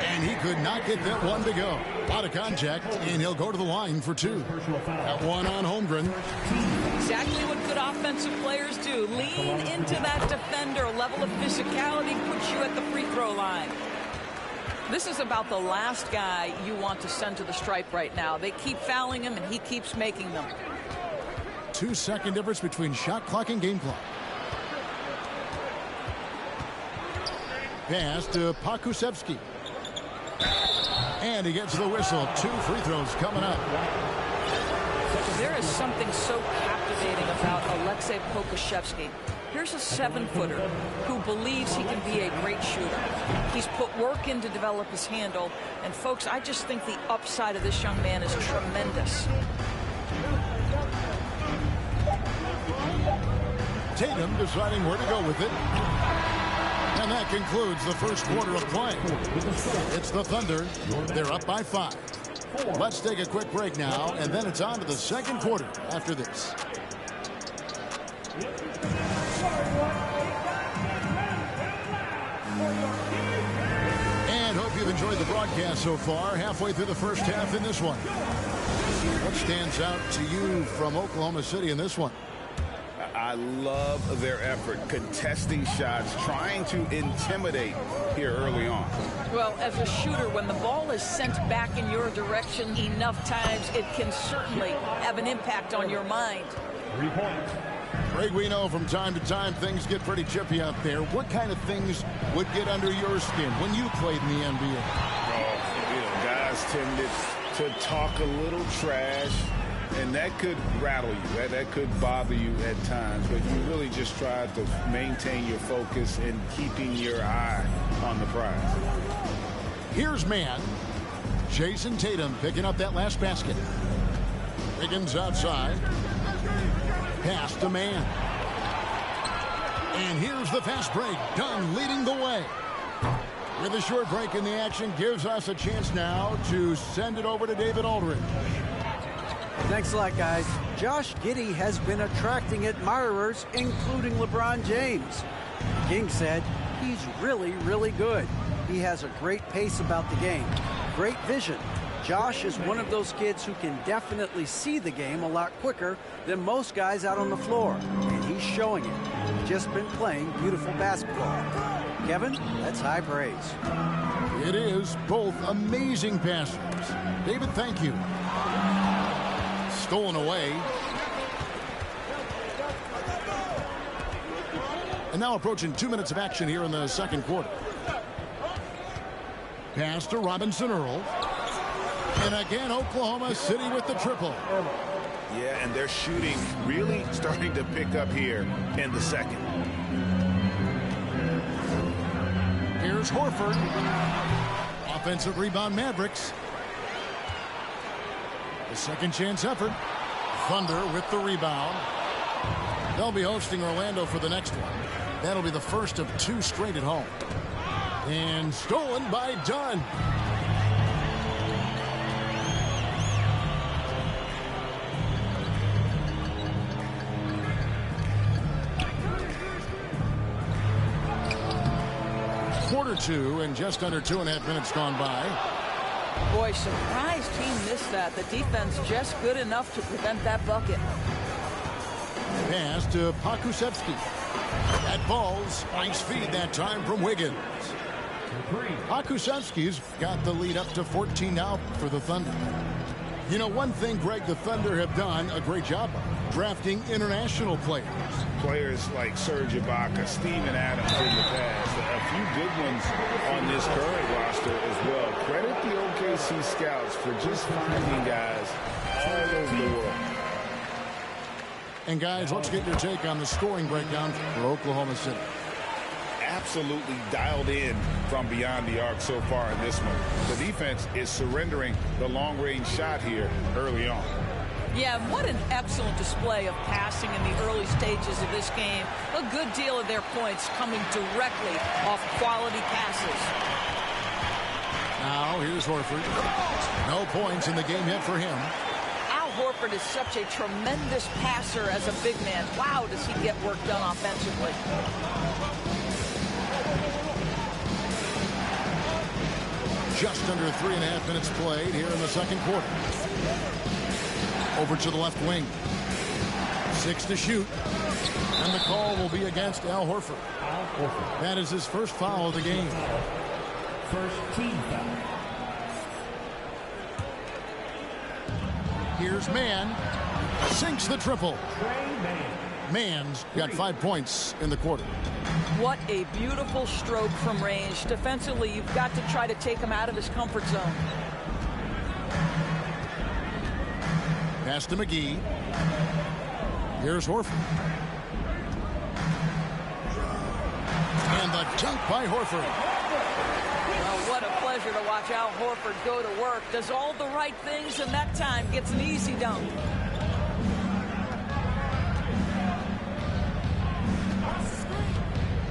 And he could not get that one to go. Out of contact, and he'll go to the line for 2. That one on Holmgren. Exactly what good offensive players do. Lean into that defender. A level of physicality puts you at the free throw line. This is about the last guy you want to send to the stripe right now. They keep fouling him, and he keeps making them. 2-second difference between shot clock and game clock. Pass to Pokusevski. And he gets the whistle. 2 free throws coming up. There is something so captivating about Aleksej Pokusevski. Here's a 7-footer who believes he can be a great shooter. He's put work in to develop his handle. And, folks, I just think the upside of this young man is tremendous. Tatum deciding where to go with it. And that concludes the first quarter of play. It's the Thunder. They're up by 5. Let's take a quick break now, and then it's on to the second quarter after this. And hope you've enjoyed the broadcast so far. Halfway through the first half in this one. What stands out to you from Oklahoma City in this one? I love their effort, contesting shots, trying to intimidate here early on. Well, as a shooter, when the ball is sent back in your direction enough times, it can certainly have an impact on your mind. 3 points. Greg, we know from time to time things get pretty chippy out there. What kind of things would get under your skin when you played in the NBA? Oh, guys tended to talk a little trash. And that could rattle you. That could bother you at times. But you really just try to maintain your focus and keeping your eye on the prize. Here's man. Jason Tatum picking up that last basket. Wiggins outside. Pass to man. And here's the fast break. Dunn leading the way. With a short break in the action, gives us a chance now to send it over to David Aldridge. Thanks a lot, guys. Josh Giddey has been attracting admirers, including LeBron James. King said he's really, really good. He has a great pace about the game, great vision. Josh is one of those kids who can definitely see the game a lot quicker than most guys out on the floor, and he's showing it. Just been playing beautiful basketball. Kevin, that's high praise. It is. Both amazing passers. David, thank you. Stolen away. And now approaching 2 minutes of action here in the second quarter. Pass to Robinson Earl. And again, Oklahoma City with the triple. Yeah, and their shooting really starting to pick up here in the second. Here's Horford. Offensive rebound, Mavericks. The second chance effort. Thunder with the rebound. They'll be hosting Orlando for the next one. That'll be the first of 2 straight at home. And stolen by Dunn. Quarter 2 and just under 2.5 minutes gone by. Boy, surprised he missed that. The defense just good enough to prevent that bucket. Pass to Pakusevsky. That falls. Nice feed that time from Wiggins. Pakusevsky's got the lead up to 14 now for the Thunder. You know, one thing, Greg, the Thunder have done a great job of drafting international players. Players like Serge Ibaka, Steven Adams in the past. A few good ones on this current roster as well. Credit the OKC scouts for just finding guys all over the world. And guys, let's get your take on the scoring breakdown for Oklahoma City. Absolutely dialed in from beyond the arc so far in this one. The defense is surrendering the long-range shot here early on. Yeah, what an excellent display of passing in the early stages of this game. A good deal of their points coming directly off quality passes. Now, here's Horford. No points in the game yet for him. Al Horford is such a tremendous passer as a big man. Wow, does he get work done offensively. Just under 3.5 minutes played here in the second quarter. Over to the left wing. 6 to shoot. And the call will be against Al Horford. That is his first foul of the game. First team foul. Here's Mann. Sinks the triple. Mann's got 5 points in the quarter. What a beautiful stroke from range. Defensively, you've got to try to take him out of his comfort zone. Pass to McGee. Here's Horford. And the dunk by Horford. Well, what a pleasure to watch Al Horford go to work. Does all the right things, and that time gets an easy dunk.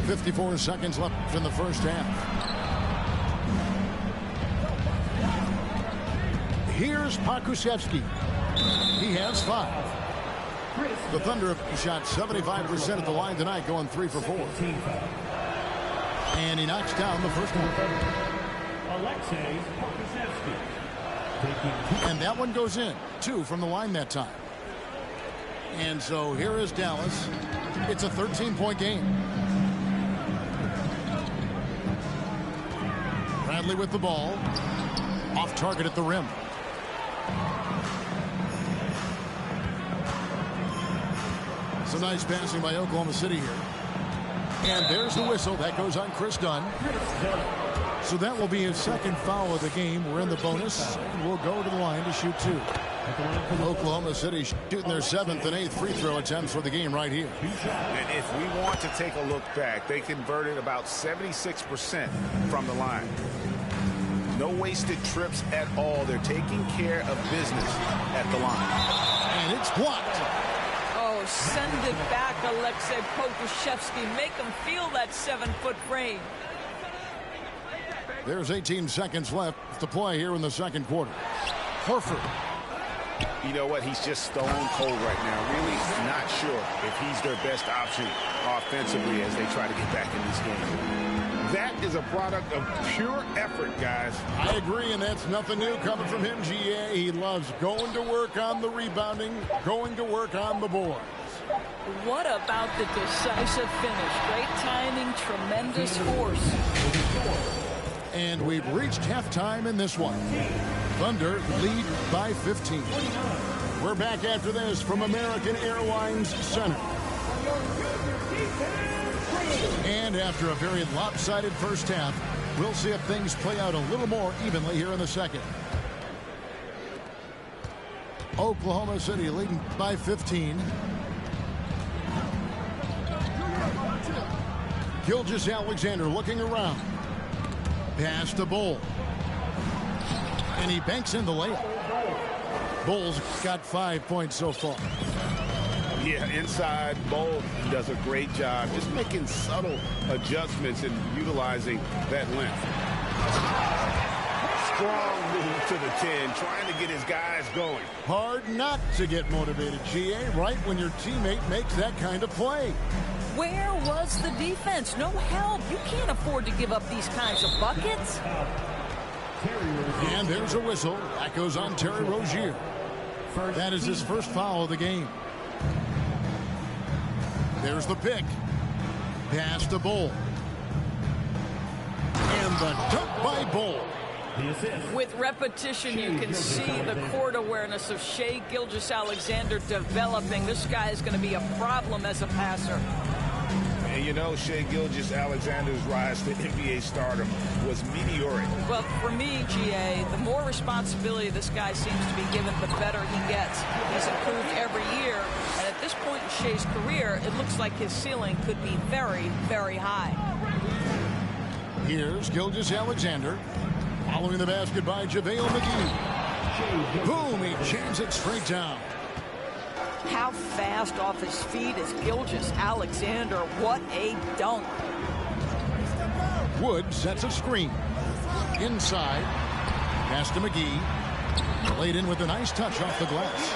.54 seconds left in the first half. Here's Pakusevsky. He has 5. The Thunder have shot 75% at the line tonight, going 3 for 4. And he knocks down the first one. Alexei Pakusevsky. And that one goes in. 2 from the line that time. And so here is Dallas. It's a 13-point game. Bradley with the ball. Off target at the rim. Some nice passing by Oklahoma City here. And there's the whistle. That goes on Chris Dunn. So that will be his second foul of the game. We're in the bonus. And we'll go to the line to shoot 2. Oklahoma City shooting their 7th and 8th free throw attempts for the game right here. And if we want to take a look back, they converted about 76% from the line. No wasted trips at all. They're taking care of business at the line. And it's blocked. Oh, send it back, Alexei Pokusevsky. Make him feel that 7-foot frame. There's 18 seconds left to play here in the second quarter. Horford. You know what? He's just stone cold right now. Really not sure if he's their best option offensively as they try to get back in this game. That is a product of pure effort, guys. I agree, and that's nothing new coming from him, GA. He loves going to work on the rebounding, going to work on the boards. What about the decisive finish? Great timing, tremendous force. And we've reached halftime in this one. Thunder lead by 15. We're back after this from American Airlines Center. And after a very lopsided first half, We'll see if things play out a little more evenly here in the second. Oklahoma City leading by 15. Gilgeous-Alexander looking around. Pass to Bull. And he banks in the layup. Bull's got 5 points so far. Yeah, inside, Bull does a great job just making subtle adjustments and utilizing that length. Strong move to the 10, trying to get his guys going. Hard not to get motivated, GA, right when your teammate makes that kind of play. Where was the defense? No help. You can't afford to give up these kinds of buckets. And there's a whistle. That goes on Terry Rozier. That is his first foul of the game. There's the pick. Pass to Bull. And the dunk by Bull. With repetition, you can see the court awareness of Shai Gilgeous-Alexander developing. This guy is going to be a problem as a passer. And you know, Shai Gilgeous-Alexander's rise to NBA stardom was meteoric. Well, for me, GA, the more responsibility this guy seems to be given, the better he gets. He's improved every year, and at this point in Shai's career, it looks like his ceiling could be very, very high. Here's Gilgeous-Alexander. Following the basket by JaVale McGee. Boom, he jams it straight down. How fast off his feet is Gilgeous-Alexander. What a dunk. Wood sets a screen. Inside. Pass to McGee. Laid in with a nice touch off the glass.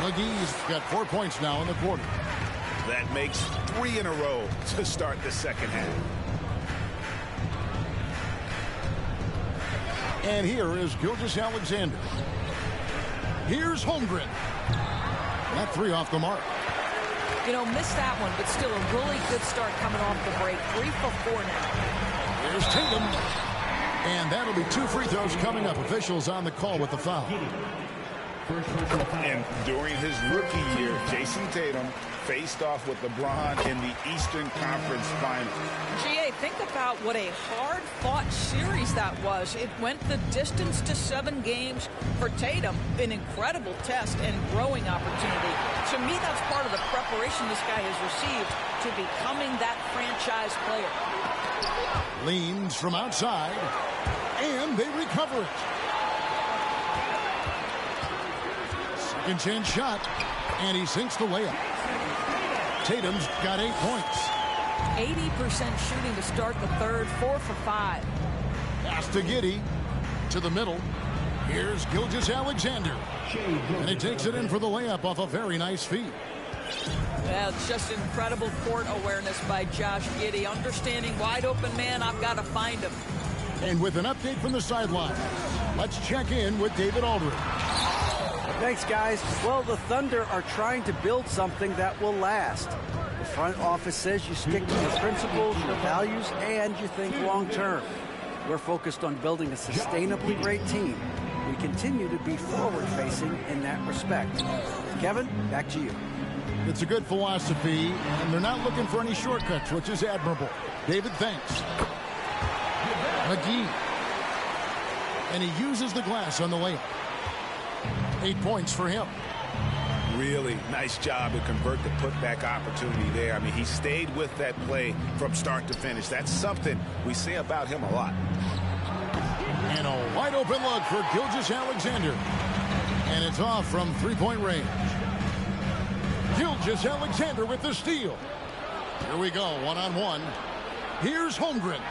McGee's got 4 points now in the quarter. That makes 3 in a row to start the second half. And here is Gilgeous-Alexander. Here's Holmgren. That 3 off the mark. You know, missed that one, but still a really good start coming off the break. 3 for 4 now. Here's Tatum. And that'll be 2 free throws coming up. Officials on the call with the foul. And during his rookie year, Jason Tatum faced off with LeBron in the Eastern Conference Finals. GA, think about what a hard-fought series that was. It went the distance to 7 games for Tatum. An incredible test and growing opportunity. To me, that's part of the preparation this guy has received to becoming that franchise player. Leans from outside, and they recover it. Second chance shot, and he sinks the layup. Tatum's got 8 points. 80% shooting to start the third, 4 for 5. Pass to Giddey, to the middle. Here's Gilgeous-Alexander, and he takes it in for the layup off a very nice feed. Well, it's just incredible court awareness by Josh Giddey. Understanding wide open man, I've got to find him. And with an update from the sideline, let's check in with David Aldridge. Thanks, guys. Well, the Thunder are trying to build something that will last. The front office says you stick to your principles, your values, and you think long term. We're focused on building a sustainably great team. We continue to be forward-facing in that respect. Kevin, back to you. It's a good philosophy, and they're not looking for any shortcuts, which is admirable. David, thanks. McGee. And he uses the glass on the layup. 8 points for him. Really nice job to convert the putback opportunity there. I mean, he stayed with that play from start to finish. That's something we say about him a lot. And a wide open look for Gilgeous-Alexander. And it's off from three-point range. Gilgeous-Alexander with the steal. Here we go, one-on-one. Here's Holmgren.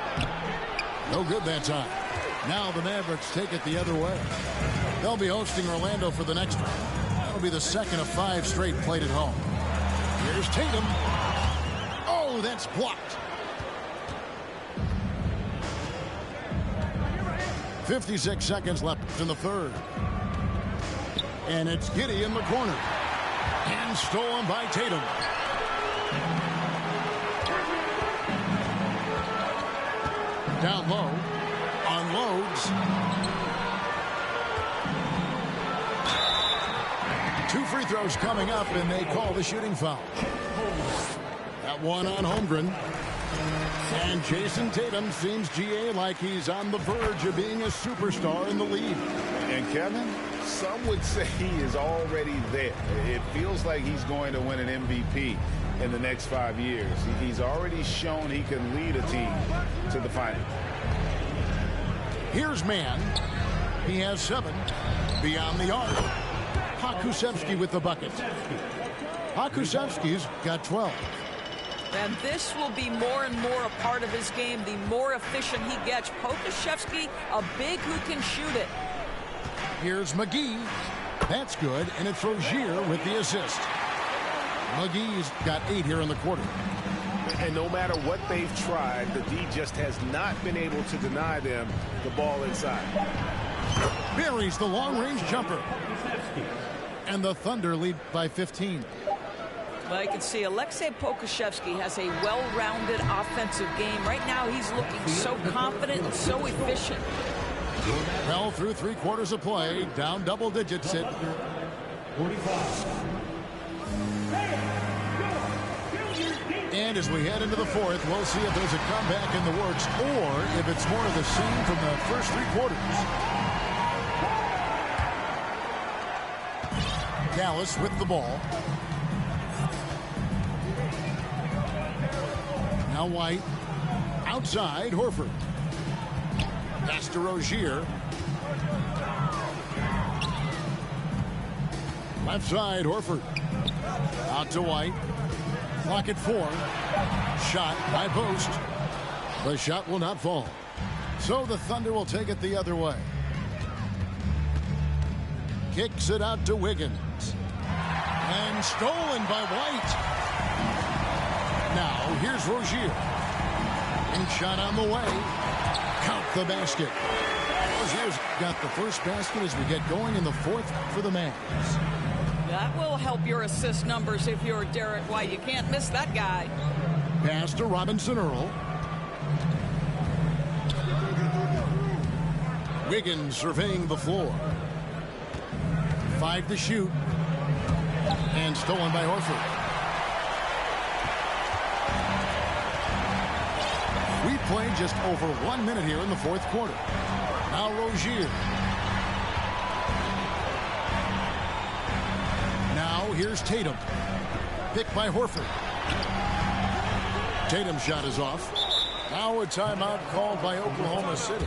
No good that time. Now the Mavericks take it the other way. They'll be hosting Orlando for the next one. That'll be the second of 5 straight played at home. Here's Tatum. Oh, that's blocked. 56 seconds left in the third. And it's Giddey in the corner. And stolen by Tatum. Down low. Unloads. 2 free throws coming up, and they call the shooting foul. That one on Holmgren. And Jason Tatum seems, GA, like he's on the verge of being a superstar in the league. And Kevin, some would say he is already there. It feels like he's going to win an MVP in the next 5 years. He's already shown he can lead a team to the final. Here's Mann. He has 7 beyond the arc. Hakusevsky with the bucket. Hakusevsky's got 12. And this will be more and more a part of his game, the more efficient he gets. Pokusevski, a big who can shoot it. Here's McGee. That's good, and it's Rozier with the assist. McGee's got 8 here in the quarter. And no matter what they've tried, the D just has not been able to deny them the ball inside. Buries the long-range jumper. And the Thunder lead by 15. Well, you can see Alexei Pokusevski has a well-rounded offensive game. Right now, he's looking so confident and so efficient. Well, through 3 quarters of play, down double digits at 45. And as we head into the 4th, we'll see if there's a comeback in the works or if it's more of the same from the first 3 quarters. Dallas with the ball. Now White. Outside, Horford. Pass to Rozier. Left side, Horford. Out to White. Clock at 4. Shot by Post. The shot will not fall. So the Thunder will take it the other way. Kicks it out to Wiggins. And stolen by White. Now here's Rozier. And shot on the way. Count the basket. Rozier's got the first basket as we get going in the 4th for the Mavs. That will help your assist numbers if you're Derek White. You can't miss that guy. Pass to Robinson Earl. Wiggins surveying the floor. 5 to shoot. And stolen by Horford. We played just over 1 minute here in the 4th quarter. Now Rozier. Now here's Tatum. Picked by Horford. Tatum's shot is off. Now a timeout called by Oklahoma City.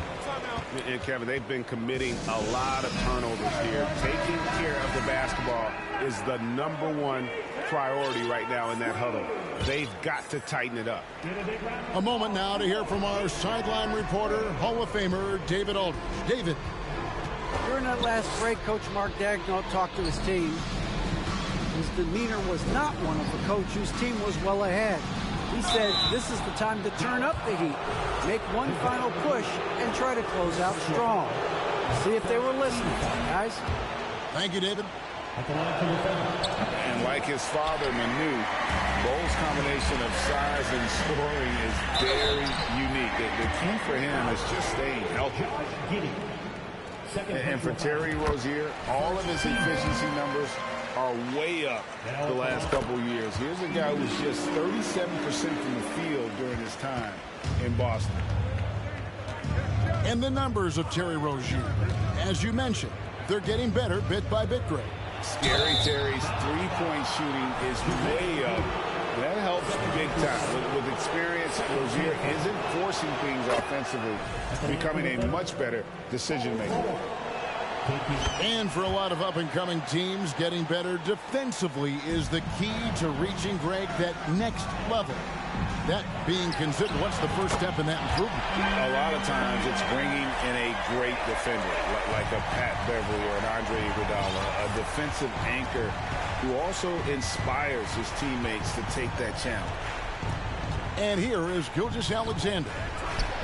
And Kevin, they've been committing a lot of turnovers here. Taking care of the basketball is the #1 priority right now in that huddle. They've got to tighten it up. A moment now to hear from our sideline reporter, Hall of Famer David Aldridge. David. During that last break, Coach Mark Daigneault talked to his team. His demeanor was not one of a coach whose team was well ahead. He said this is the time to turn up the heat, make one final push, and try to close out strong. See if they were listening, guys. Thank you, David. And like his father, Manu, Bo's combination of size and scoring is very unique. The key for him is just staying healthy. And for Terry Rozier, all of his efficiency numbers are way up the last couple of years. Here's a guy who was just 37% from the field during his time in Boston. And the numbers of Terry Rozier, as you mentioned, they're getting better bit by bit, Greg. Scary Terry's three-point shooting is way up. That helps big time. With experience, Rozier isn't forcing things offensively, becoming a much better decision maker. And for a lot of up-and-coming teams, getting better defensively is the key to reaching, Greg, that next level. That being considered, what's the first step in that improvement? A lot of times it's bringing in a great defender, like a Pat Beverly or an Andre Iguodala, a defensive anchor who also inspires his teammates to take that challenge. And here is Gilgeous-Alexander.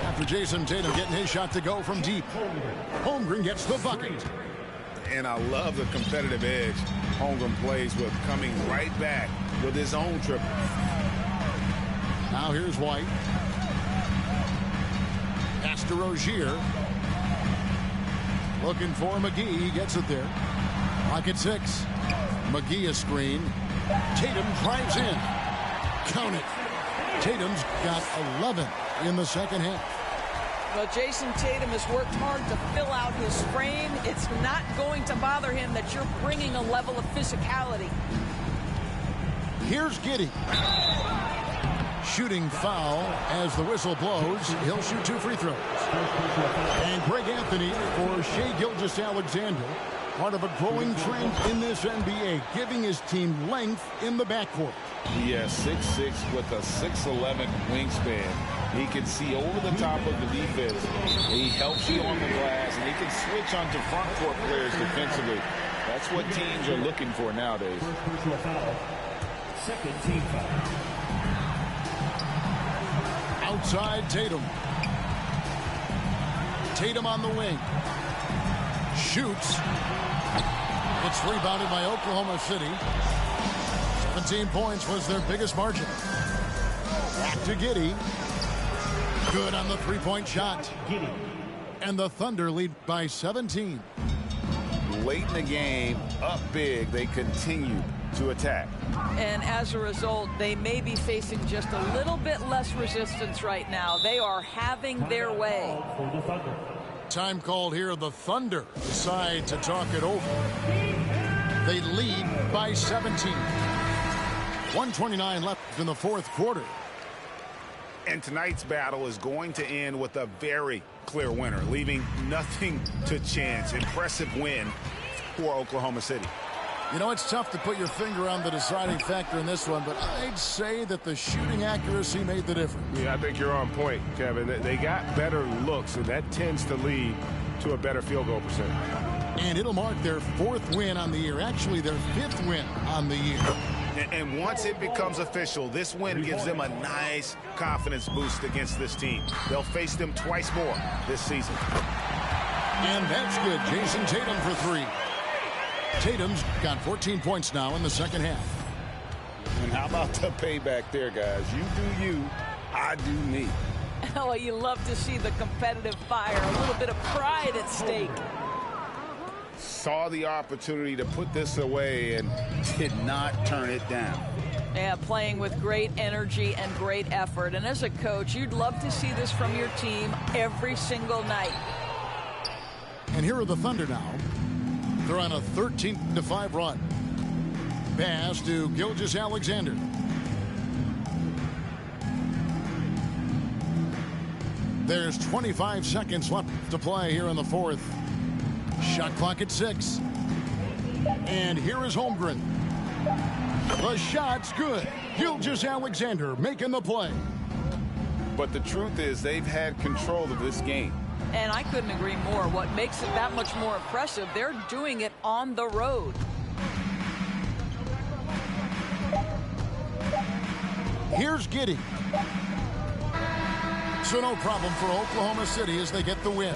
After Jason Tatum getting his shot to go from deep. Holmgren gets the bucket. And I love the competitive edge Holmgren plays with, coming right back with his own triple. Now here's White. Pass to Rozier. Looking for McGee. He gets it there. Clock at 6. McGee a screen. Tatum drives in. Count it. Tatum's got 11 in the second half. Well, Jason Tatum has worked hard to fill out his frame. It's not going to bother him that you're bringing a level of physicality. Here's Giddey. Shooting foul as the whistle blows. He'll shoot 2 free throws. And Greg Anthony for Shai Gilgeous-Alexander. Part of a growing trend in this NBA, giving his team length in the backcourt. Yeah, 6'6" with a 6'11" wingspan. He can see over the top of the defense. He helps you on the glass, and he can switch onto front court players defensively. That's what teams are looking for nowadays. First personal foul. Second team foul. Outside Tatum. Tatum on the wing. Shoots. It's rebounded by Oklahoma City. 17 points was their biggest margin. Back to Giddey. Good on the three-point shot. Giddey. And the Thunder lead by 17. Late in the game, up big, they continue to attack. And as a result, they may be facing just a little bit less resistance right now. They are having their way. Time called here. The Thunder decide to talk it over. They lead by 17. 1:29 left in the fourth quarter. And tonight's battle is going to end with a very clear winner, leaving nothing to chance. Impressive win for Oklahoma City. You know, it's tough to put your finger on the deciding factor in this one, but I'd say that the shooting accuracy made the difference. Yeah, I think you're on point, Kevin. They got better looks, and that tends to lead to a better field goal percentage. And it'll mark their 4th win on the year, actually their 5th win on the year. And once it becomes official, this win gives them a nice confidence boost against this team. They'll face them twice more this season. And that's good. Jason Tatum for 3. Tatum's got 14 points now in the second half. And how about the payback there, guys? You do you, I do me. Oh, you love to see the competitive fire, a little bit of pride at stake. Saw the opportunity to put this away and did not turn it down. Yeah, playing with great energy and great effort. And as a coach, you'd love to see this from your team every single night. And here are the Thunder now. They're on a 13-5 run. Pass to Gilgeous-Alexander. There's 25 seconds left to play here in the fourth. Shot clock at 6. And here is Holmgren. The shot's good. Gilgeous-Alexander making the play. But the truth is they've had control of this game. And I couldn't agree more. What makes it that much more impressive, they're doing it on the road. Here's Giddey. So no problem for Oklahoma City as they get the win.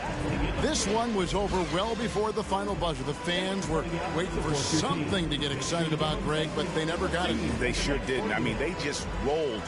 This one was over well before the final buzzer. The fans were waiting for something to get excited about, Greg, but they never got it. They sure didn't. I mean, they just rolled.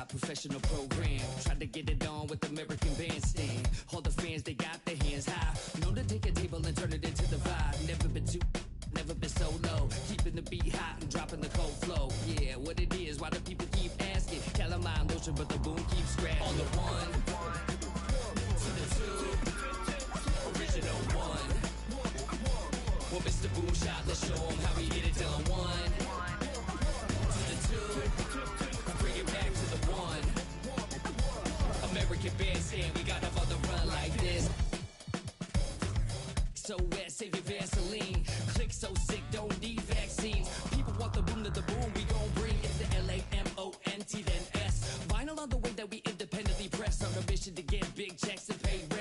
Professional program, tried to get it on with American Bandstand. All the fans, they got their hands high. Know to take a table and turn it into the vibe. Never been too, never been so low. Keeping the beat hot and dropping the cold flow. Yeah, what it is, why do people keep asking? Calamine lotion, but the boom keeps scratching. On the 1 to the 2, original 1. Well, Mr. Boom Shot, let's show him how we get it done. 1 to the 2, bring it back to the 1. American Bandstand, we got up on the run like this. So wet, save your Vaseline. Click so sick, don't need vaccines. People want the boom to the boom, we gon' bring it to LAMONT then S. Vinyl on the way that we independently press on a mission to get big checks and pay rent.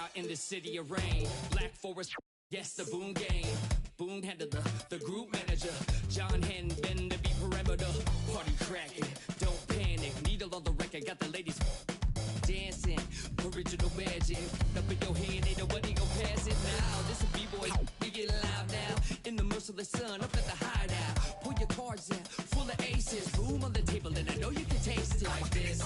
out in the city of rain. Black Forest, yes, the Boone game. Boone handled the group manager. John Henn been to be perimeter. Party cracking, don't panic. Needle on the record, got the ladies dancing. Original magic. Up in your hand, ain't nobody gon' pass it now. This a B-boy, we get loud now. In the merciless sun, up at the hideout. Pull your cards out, full of aces. Boom on the table, and I know you can taste it like this.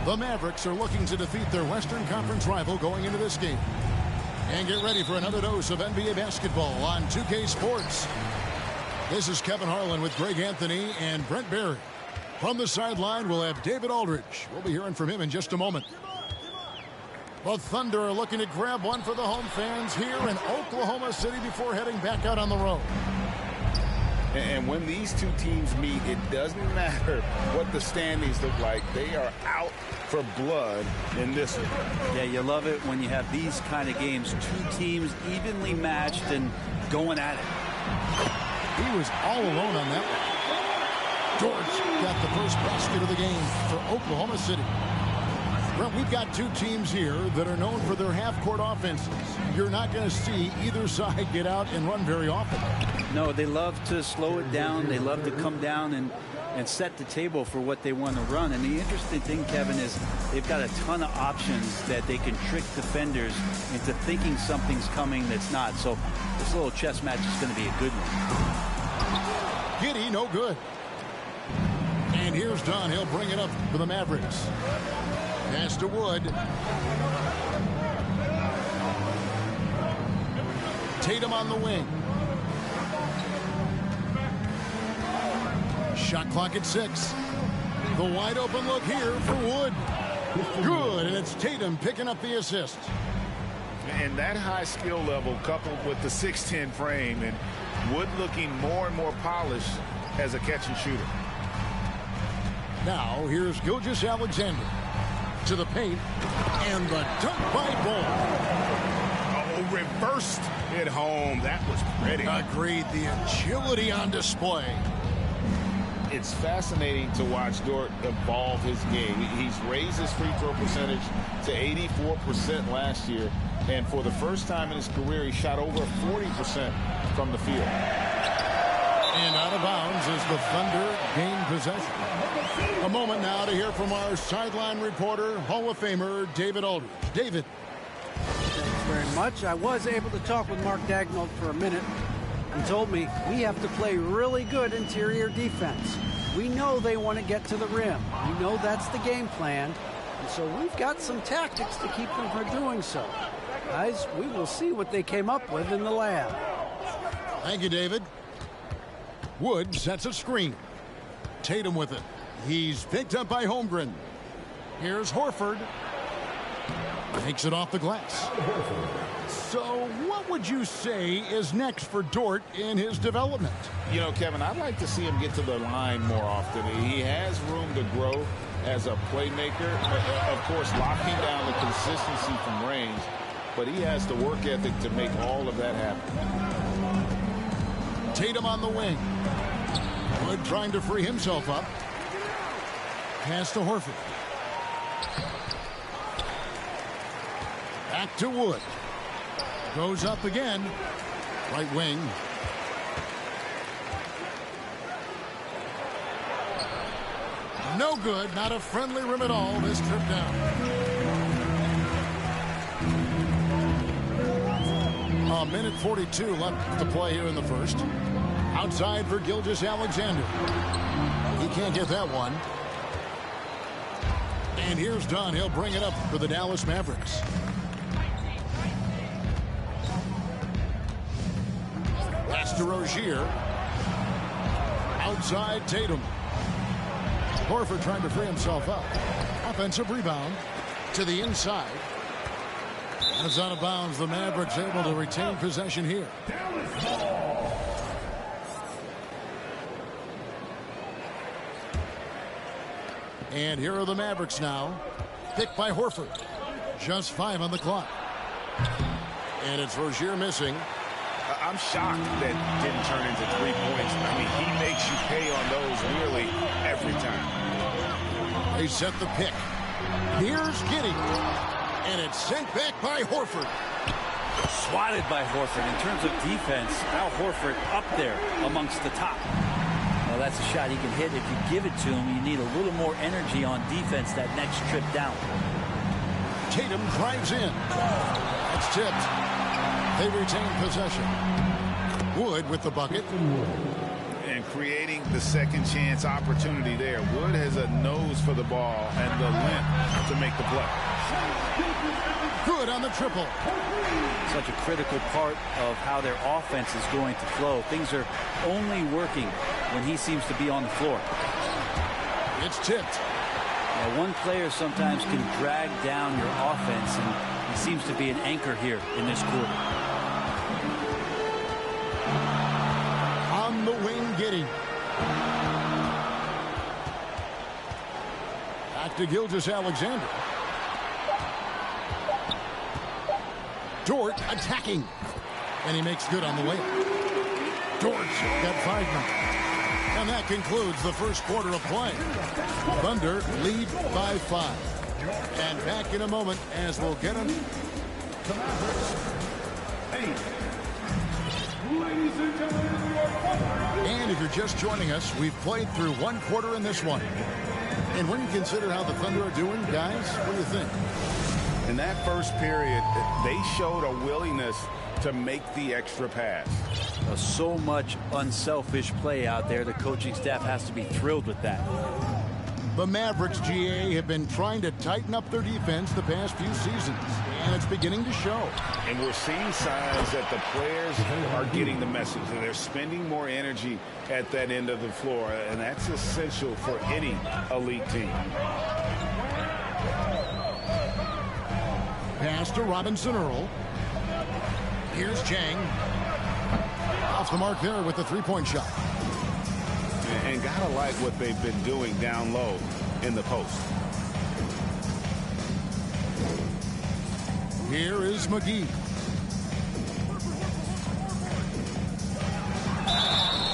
The Mavericks are looking to defeat their Western Conference rival going into this game. And get ready for another dose of NBA basketball on 2K Sports. This is Kevin Harlan with Greg Anthony and Brent Barry. From the sideline, we'll have David Aldridge. We'll be hearing from him in just a moment. The Thunder are looking to grab one for the home fans here in Oklahoma City before heading back out on the road. And when these two teams meet, it doesn't matter what the standings look like. They are out for blood in this one. Yeah, you love it when you have these kind of games. Two teams evenly matched and going at it. He was all alone on that one. George got the first basket of the game for Oklahoma City. Well, we've got two teams here that are known for their half-court offenses. You're not going to see either side get out and run very often. No, they love to slow it down. They love to come down and set the table for what they want to run. And the interesting thing, Kevin, is they've got a ton of options that they can trick defenders into thinking something's coming that's not. So this little chess match is going to be a good one. Giddey, no good. And here's Dunn. He'll bring it up for the Mavericks. Pass to Wood. Tatum on the wing. Shot clock at 6. The wide open look here for Wood. Good, and it's Tatum picking up the assist. And that high skill level coupled with the 6'10 frame and Wood looking more and more polished as a catch and shooter. Now here's Gilgeous-Alexander to the paint, and the dunk by Ball. Oh, reversed it home. That was pretty. Agreed. The agility on display. It's fascinating to watch Dort evolve his game. He's raised his free throw percentage to 84% last year, and for the first time in his career, he shot over 40% from the field. And out of bounds as the Thunder gain possession. A moment now to hear from our sideline reporter, Hall of Famer David Aldridge. David. Thanks very much. I was able to talk with Mark Dagnall for a minute. He told me we have to play really good interior defense. We know they want to get to the rim. We know that's the game plan. And so we've got some tactics to keep them from doing so. Guys, we will see what they came up with in the lab. Thank you, David. Wood sets a screen. Tatum with it. He's picked up by Holmgren. Here's Horford. Takes it off the glass. So what would you say is next for Dort in his development? You know, Kevin, I'd like to see him get to the line more often. He has room to grow as a playmaker. Of course, locking down the consistency from range, but he has the work ethic to make all of that happen. Tatum on the wing. Wood trying to free himself up. Pass to Horford. Back to Wood. Goes up again. Right wing. No good. Not a friendly rim at all this trip down. A minute 42 left to play here in the first. Outside for Gilgeous-Alexander. He can't get that one. And here's Dunn. He'll bring it up for the Dallas Mavericks. Pass to Rozier. Outside Tatum. Horford trying to free himself up. Offensive rebound to the inside. It's out of bounds. The Mavericks able to retain possession here. And here are the Mavericks now. Picked by Horford. Just 5 on the clock. And it's Rozier missing. I'm shocked that didn't turn into 3 points. I mean, he makes you pay on those nearly every time. They set the pick. Here's Giddey. And it's sent back by Horford. Swatted by Horford. In terms of defense, Al Horford up there amongst the top. Well, that's a shot he can hit. If you give it to him, you need a little more energy on defense that next trip down. Tatum drives in. That's tipped. They retain possession. Wood with the bucket. And creating the second chance opportunity there. Wood has a nose for the ball and the length to make the play. Good on the triple. Such a critical part of how their offense is going to flow. Things are only working when he seems to be on the floor. It's tipped. Now, one player sometimes can drag down your offense, and he seems to be an anchor here in this quarter. On the wing, Giddey. Back to Gilgeous-Alexander. Dort attacking. And he makes good on the way. Dort's got 5 minutes. And that concludes the first quarter of play. Thunder lead by 5. And back in a moment as we'll get them. And if you're just joining us, we've played through 1 quarter in this one. And when you consider how the Thunder are doing, guys, what do you think? In that first period, they showed a willingness to make the extra pass. So much unselfish play out there. The coaching staff has to be thrilled with that. The Mavericks, GA, have been trying to tighten up their defense the past few seasons, and it's beginning to show. And we're seeing signs that the players are getting the message. They're spending more energy at that end of the floor, and that's essential for any elite team. Pass to Robinson Earl. Here's Chang. Off the mark there with the 3-point shot. And gotta like what they've been doing down low in the post. Here is McGee.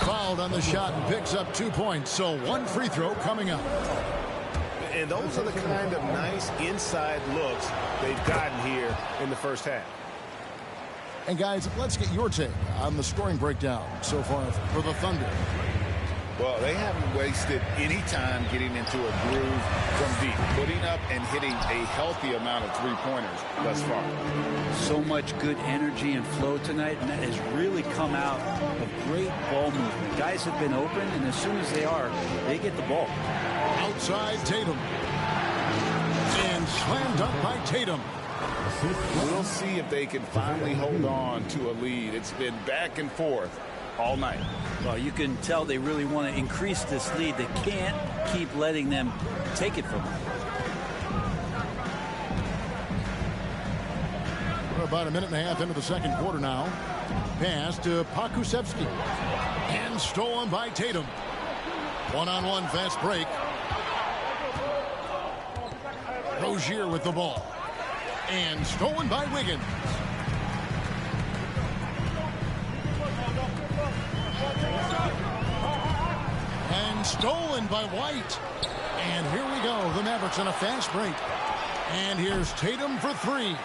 Fouled on the shot and picks up 2 points. So 1 free throw coming up. And those are the kind of nice inside looks they've gotten here in the first half. And guys, let's get your take on the scoring breakdown so far for the Thunder. Well, they haven't wasted any time getting into a groove from deep, putting up and hitting a healthy amount of 3-pointers thus far. So much good energy and flow tonight, and that has really come out of great ball movement. Guys have been open, and as soon as they are, they get the ball. Outside Tatum. And slam dunk by Tatum. We'll see if they can finally hold on to a lead. It's been back and forth all night. Well, you can tell they really want to increase this lead. They can't keep letting them take it from them. about a minute and a half into the second quarter now. Pass to Pokusevski. And stolen by Tatum. One-on-one fast break. Rozier with the ball. And stolen by Wiggins. And stolen by White. And here we go. The Mavericks on a fast break. And here's Tatum for three.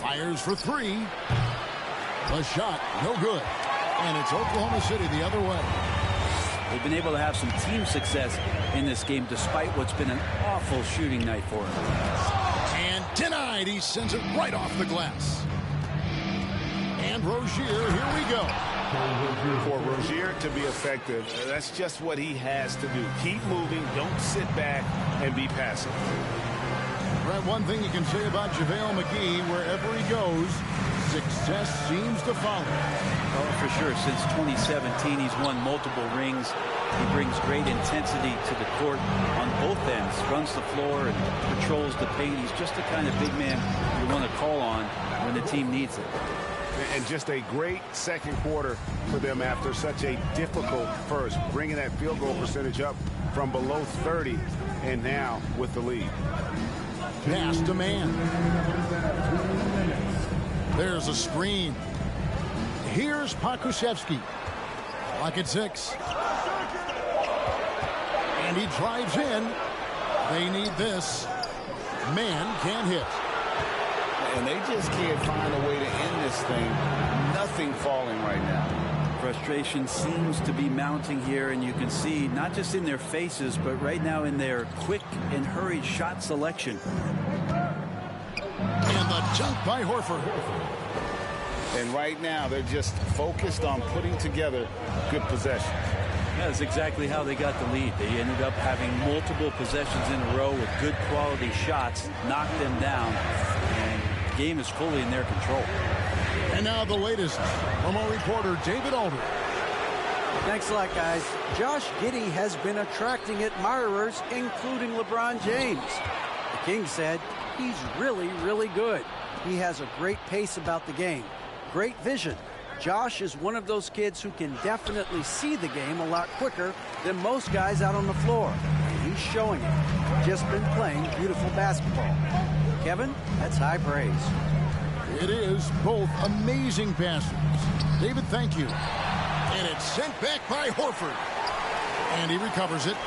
Fires for three. The shot, no good. And it's Oklahoma City the other way. They've been able to have some team success in this game despite what's been an awful shooting night for him. And denied. He sends it right off the glass. And Rozier, here we go. For Rozier to be effective, that's just what he has to do. Keep moving, don't sit back and be passive. Right, one thing you can say about JaVale McGee, wherever he goes, success seems to follow. Oh, for sure. Since 2017, he's won multiple rings. He brings great intensity to the court on both ends, runs the floor and patrols the paint. He's just the kind of big man you want to call on when the team needs it. And just a great second quarter for them after such a difficult first, bringing that field goal percentage up from below 30 and now with the lead. Pass to man. There's a screen. Here's Pokusevski. Clock at 6. And he drives in. They need this. Man can't hit. And they just can't find a way to end this thing. Nothing falling right now. Frustration seems to be mounting here, and you can see not just in their faces, but right now in their quick and hurried shot selection. And the jump by Horford. And right now, they're just focused on putting together good possessions. That's exactly how they got the lead. They ended up having multiple possessions in a row with good quality shots, knocked them down, and the game is fully in their control. And now the latest from our reporter, David Aldridge. Thanks a lot, guys. Josh Giddey has been attracting admirers, including LeBron James. The King said he's really, really good. He has a great pace about the game, great vision. Josh is one of those kids who can definitely see the game a lot quicker than most guys out on the floor. And he's showing it. Just been playing beautiful basketball. Kevin, that's high praise. It is both amazing passes. David, thank you. And it's sent back by Horford. And he recovers it.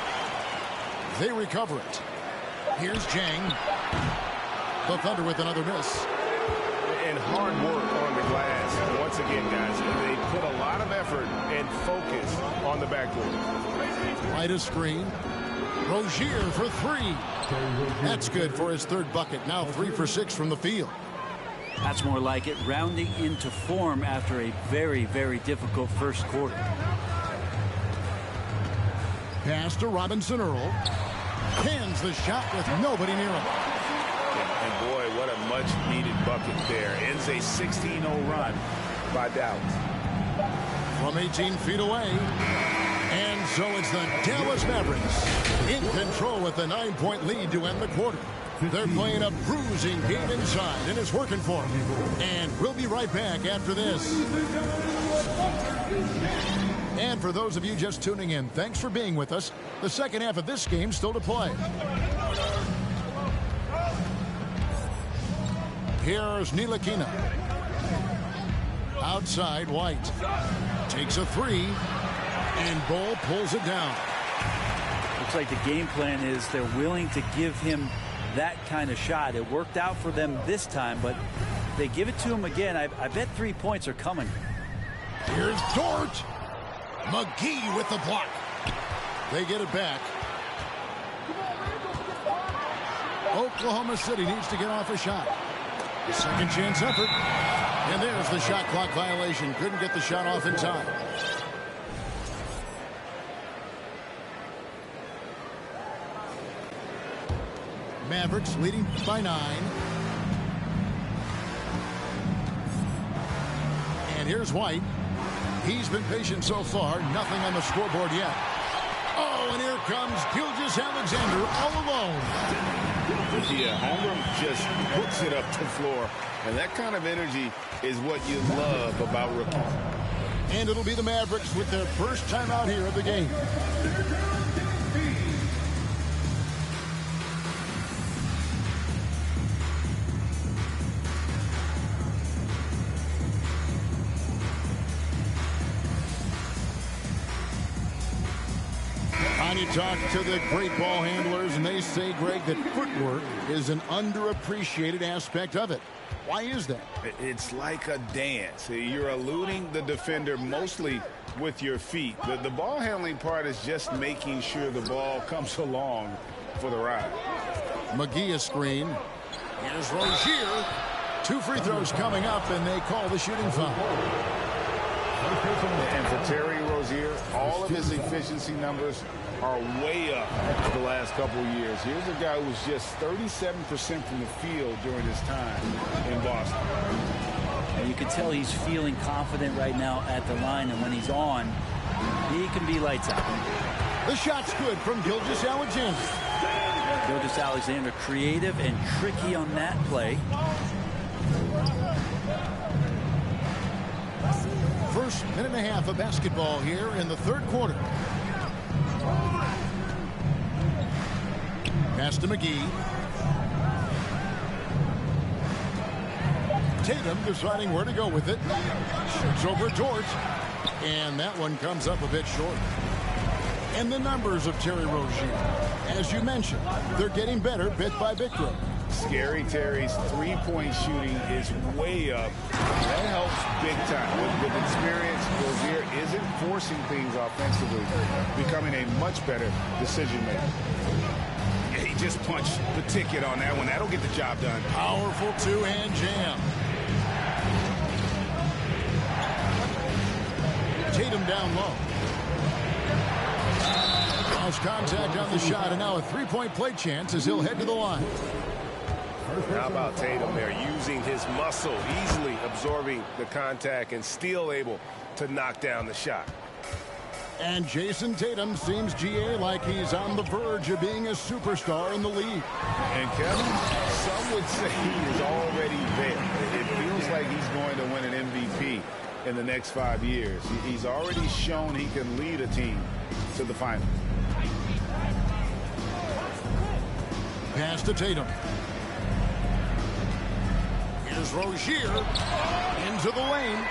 They recover it. Here's Jang. The Thunder with another miss. And hard work on the glass. Once again, guys, they put a lot of effort and focus on the backboard. Right a screen. Rozier for three. That's good for his third bucket. Now 3 for 6 from the field. That's more like it, rounding into form after a very, very difficult first quarter. Pass to Robinson Earl. Hands the shot with nobody near him. And boy, what a much-needed bucket there. Ends a 16-0 run by Dallas. From 18 feet away. And so it's the Dallas Mavericks in control with the 9-point lead to end the quarter. They're playing a bruising game inside, and it's working for them. And we'll be right back after this. And for those of you just tuning in, thanks for being with us. The second half of this game still to play. Here's Ntilikina. Outside, White. Takes a three, and Bol pulls it down. Looks like the game plan is they're willing to give him that kind of shot. It worked out for them this time, but if they give it to him again, I bet 3 points are coming. Here's Dort. McGee with the block. They get it back. Oklahoma City needs to get off a shot. Second chance effort. And there's the shot clock violation. Couldn't get the shot off in time. Mavericks leading by 9. And here's White. He's been patient so far. Nothing on the scoreboard yet. Oh, and here comes Gilgeous-Alexander all alone. Yeah, Holmgren just hooks it up to the floor. And that kind of energy is what you love about rookies. And it'll be the Mavericks with their first timeout here of the game. You talk to the great ball handlers, and they say, Greg, that footwork is an underappreciated aspect of it. Why is that? It's like a dance. You're eluding the defender mostly with your feet. The ball handling part is just making sure the ball comes along for the ride. McGee a screen. Here's Rozier. 2 free throws coming up, and they call the shooting foul. And for Terry Rozier, all of his efficiency numbers are way up the last couple of years. Here's a guy who was just 37% from the field during his time in Boston. And you can tell he's feeling confident right now at the line, and when he's on, he can be lights out. The shot's good from Gilgeous-Alexander. Gilgeous-Alexander creative and tricky on that play. First minute and a half of basketball here in the third quarter. Pass to McGee. Tatum deciding where to go with it. Shoots over George. And that one comes up a bit short. And the numbers of Terry Rozier, as you mentioned, they're getting better bit by bit, Greg. Scary Terry's three-point shooting is way up. That helps big time. With experience, Rozier isn't forcing things offensively, becoming a much better decision maker. Yeah, he just punched the ticket on that one. That'll get the job done. Powerful two-hand jam. Tatum down low. Lost contact on the shot, and now a three-point play chance as he'll head to the line. How about Tatum there, using his muscle, easily absorbing the contact and still able to knock down the shot. And Jason Tatum seems, GA, like he's on the verge of being a superstar in the league. And Kevin, some would say he is already there. It feels like he's going to win an MVP in the next 5 years. He's already shown he can lead a team to the final. Pass to Tatum. Here's Rozier into the lane.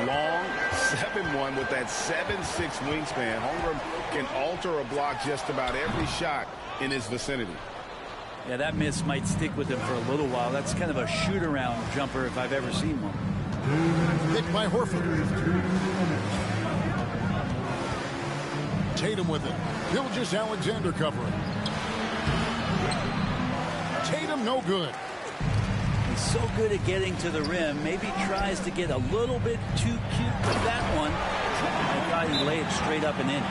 Long 7-1 with that 7'6" wingspan. Holmgren can alter a block just about every shot in his vicinity. Yeah, that miss might stick with him for a little while. That's kind of a shoot-around jumper if I've ever seen one. Picked by Horford. Tatum with it. Gilgeous-Alexander covering. Tatum no good. He's so good at getting to the rim. Maybe tries to get a little bit too cute with that one. I thought he laid it straight up and in.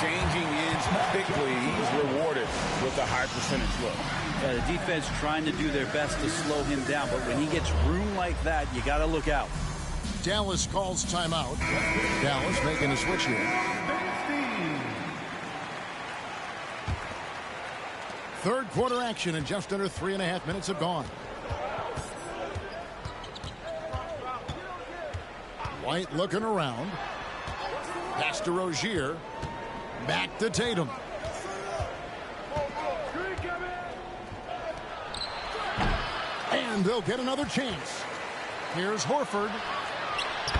Changing ends quickly. He's rewarded with a high percentage look. Yeah, the defense trying to do their best to slow him down, but when he gets room like that, you got to look out. Dallas calls timeout. Dallas making a switch here. Third quarter action, and just under 3.5 minutes have gone. White looking around. Pass to Rozier. Back to Tatum. And they'll get another chance. Here's Horford.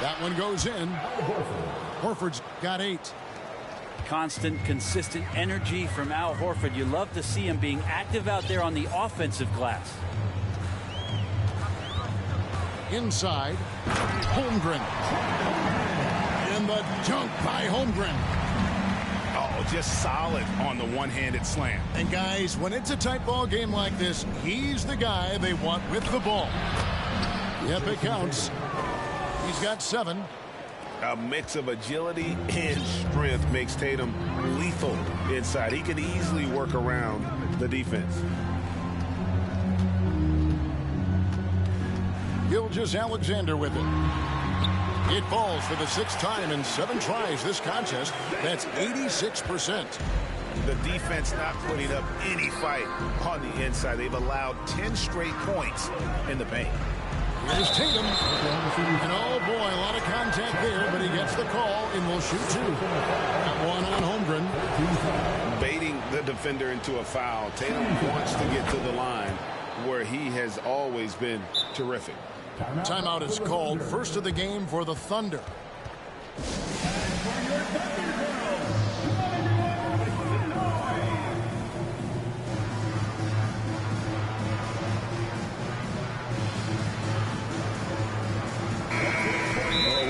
That one goes in. Horford's got 8. Constant, consistent energy from Al Horford. You love to see him being active out there on the offensive glass. Inside, Holmgren. And the dunk by Holmgren. Oh, just solid on the one-handed slam. And guys, when it's a tight ball game like this, he's the guy they want with the ball. Yep, it counts. He's got 7. A mix of agility and strength makes Tatum lethal inside. He could easily work around the defense. Gilgeous-Alexander with it. It falls for the 6th time in 7 tries this contest. That's 86%. The defense not putting up any fight on the inside. They've allowed 10 straight points in the paint. Here's Tatum. And oh boy, a lot of contact there, but he gets the call and will shoot two. That one on Holmgren. Baiting the defender into a foul. Tatum wants to get to the line where he has always been terrific. Timeout is called. First of the game for the Thunder.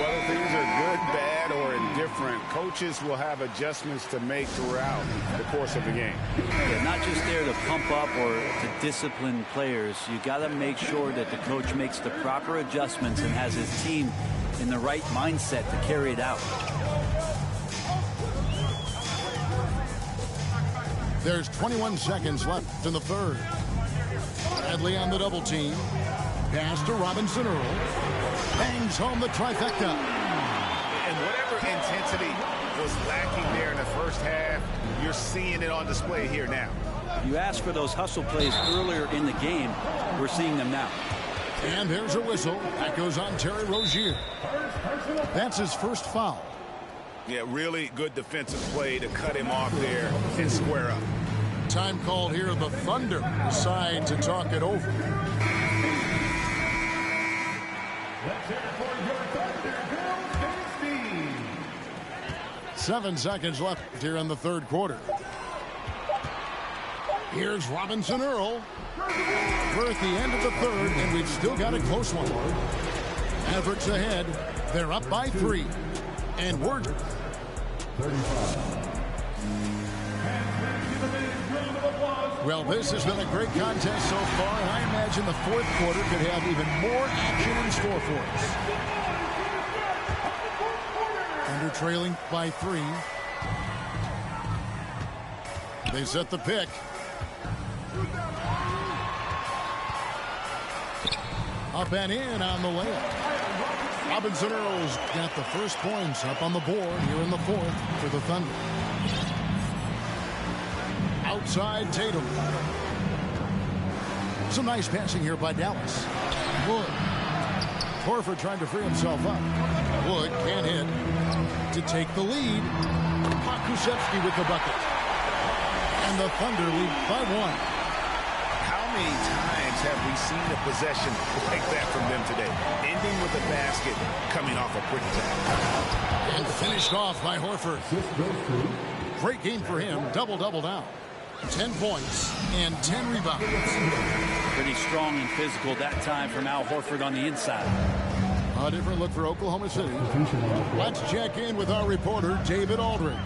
Whether things are good, bad, or indifferent, coaches will have adjustments to make throughout the course of the game. Yeah, not just there to pump up or to discipline players. You got to make sure that the coach makes the proper adjustments and has his team in the right mindset to carry it out. There's 21 seconds left in the third. Bradley on the double team. Pass to Robinson Earl. Bangs home the trifecta. And whatever intensity was lacking there in the first half, you're seeing it on display here now. You asked for those hustle plays earlier in the game. We're seeing them now. And there's a whistle. That goes on Terry Rozier. That's his first foul. Yeah, really good defensive play to cut him off there and square up. Time called here. The Thunder decide to talk it over. Let's hear it for your Thunder girls, 7 seconds left here in the third quarter. Here's Robinson Earl. We're at the end of the third, and we've still got a close one. Mavericks ahead. They're up by 3. And we're 35. Well, this has been a great contest so far, and I imagine the fourth quarter could have even more action in store for us. Thunder trailing by 3. They set the pick. Up and in on the layup. Robinson Earl's got the first points up on the board here in the fourth for the Thunder. Outside Tatum. Some nice passing here by Dallas. Wood. Horford trying to free himself up. Wood can't hit to take the lead. Pokusevski with the bucket. And the Thunder lead by 1. How many times have we seen a possession like that from them today? Ending with a basket, coming off a quick attack. And finished off by Horford. Great game for him. Double-double now. 10 points and 10 rebounds. Pretty strong and physical that time from Al Horford on the inside. A different look for Oklahoma City. Let's check in with our reporter, David Aldridge.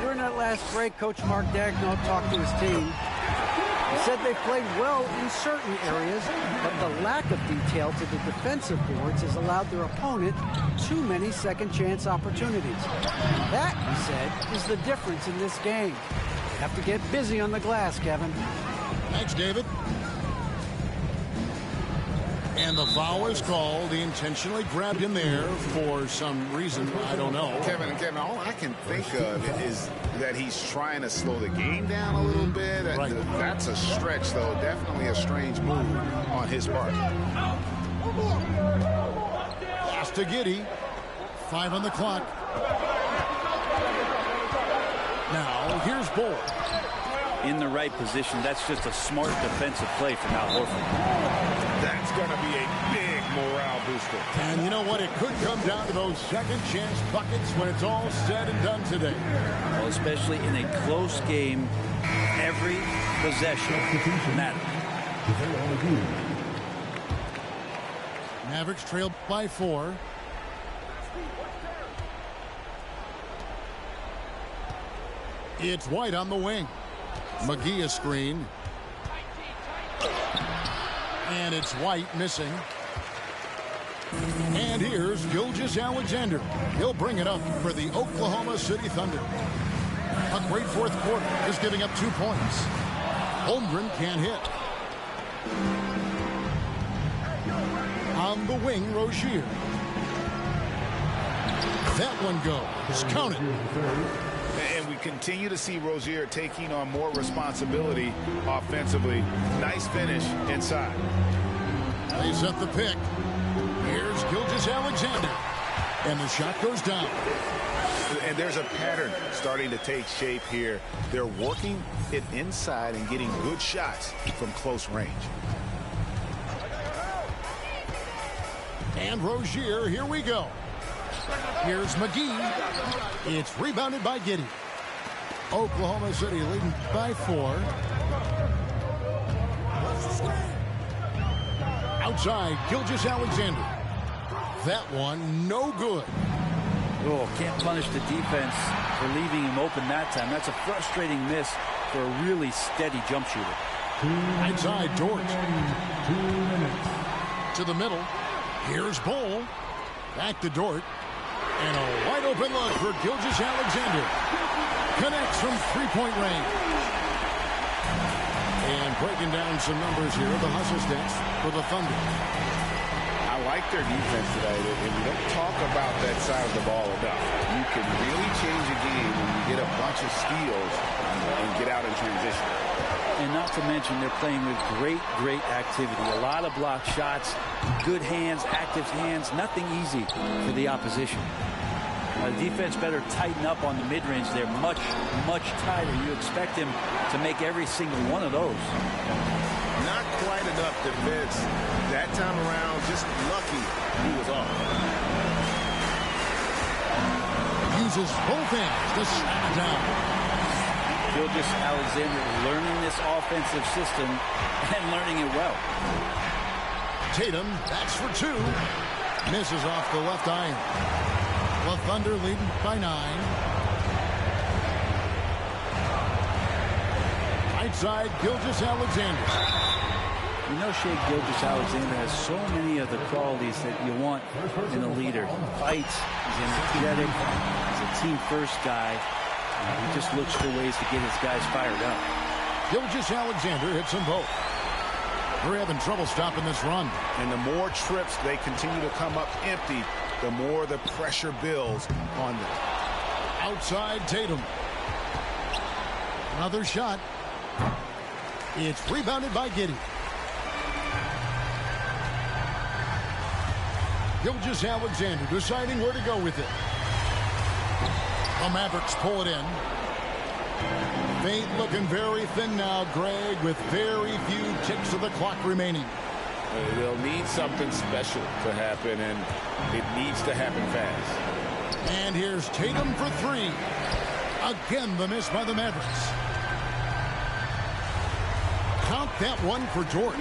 During that last break, Coach Mark Daigneault talked to his team. He said they played well in certain areas, but the lack of detail to the defensive boards has allowed their opponent too many second-chance opportunities. That, he said, is the difference in this game. Have to get busy on the glass, Kevin. Thanks, David. And the foul is called. He intentionally grabbed him there for some reason. I don't know. Kevin, all I can think of is that he's trying to slow the game down a little bit. Right. That's a stretch, though. Definitely a strange move on his part. Pass to Giddey. 5 on the clock. Now, here's Bull. In the right position. That's just a smart defensive play from Al Horford. That's going to be a big morale booster. And you know what? It could come down to those second chance buckets when it's all said and done today. Well, especially in a close game, every possession matters. Mavericks trail by 4. It's White on the wing. McGee a screen. And it's White missing. And here's Gilgeous-Alexander. He'll bring it up for the Oklahoma City Thunder. A great fourth quarter, just giving up 2 points. Holmgren can't hit. On the wing, Rozier. That one goes. Count it. And we continue to see Rozier taking on more responsibility offensively. Nice finish inside. They set the pick. Here's Gilgeous-Alexander. And the shot goes down. And there's a pattern starting to take shape here. They're working it inside and getting good shots from close range. And Rozier, here we go. Here's McGee. It's rebounded by Giddey. Oklahoma City leading by 4. Outside, Gilgeous-Alexander. That one, no good. Oh, can't punish the defense for leaving him open that time. That's a frustrating miss for a really steady jump shooter. Outside, Dort. To the middle. Here's Bol. Back to Dort. And a wide open look for Gilgeous-Alexander. Connects from three-point range. And breaking down some numbers here, the hustle stats for the Thunder. I like their defense today, and we don't talk about that side of the ball enough. You can really change a game when you get a bunch of steals and get out in transition. And not to mention, they're playing with great activity. A lot of block shots, good hands, active hands, nothing easy for the opposition. The defense better tighten up on the mid-range. They're much tighter. You expect him to make every single one of those. Not quite enough defense that time around. Just lucky he was off. Uses both hands to slam it down. Gilgeous-Alexander learning this offensive system and learning it well. Tatum, that's for 2. Misses off the left iron. The Thunder leading by 9. Outside, Gilgeous-Alexander. You know, Shea Gilgeous-Alexander has so many of the qualities that you want in a leader. He fights, he's energetic, he's a team-first guy. He just looks for ways to get his guys fired up. Gilgeous-Alexander hits them both. They're having trouble stopping this run. And the more trips they continue to come up empty, the more the pressure builds on them. Outside Tatum. Another shot. It's rebounded by Giddey. Gilgeous-Alexander deciding where to go with it. The Mavericks pull it in. Fate looking very thin now, Greg, with very few ticks of the clock remaining. They'll need something special to happen, and it needs to happen fast. And here's Tatum for 3. Again, the miss by the Mavericks. Count that one for Dort.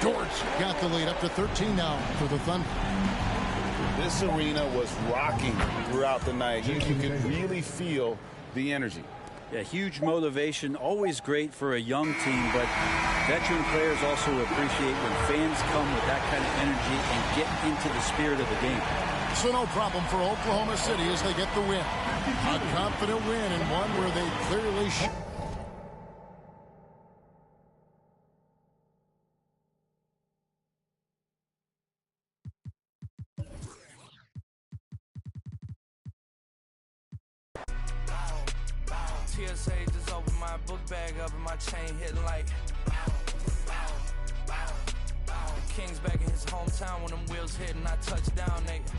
Dort's got the lead up to 13 now for the Thunder. This arena was rocking throughout the night. You could really feel the energy. Yeah, huge motivation, always great for a young team, but veteran players also appreciate when fans come with that kind of energy and get into the spirit of the game. So no problem for Oklahoma City as they get the win. A confident win and one where they clearly TSA just opened my book bag up and my chain hitting like the King's back in his hometown when them wheels hit and I touch down, nigga.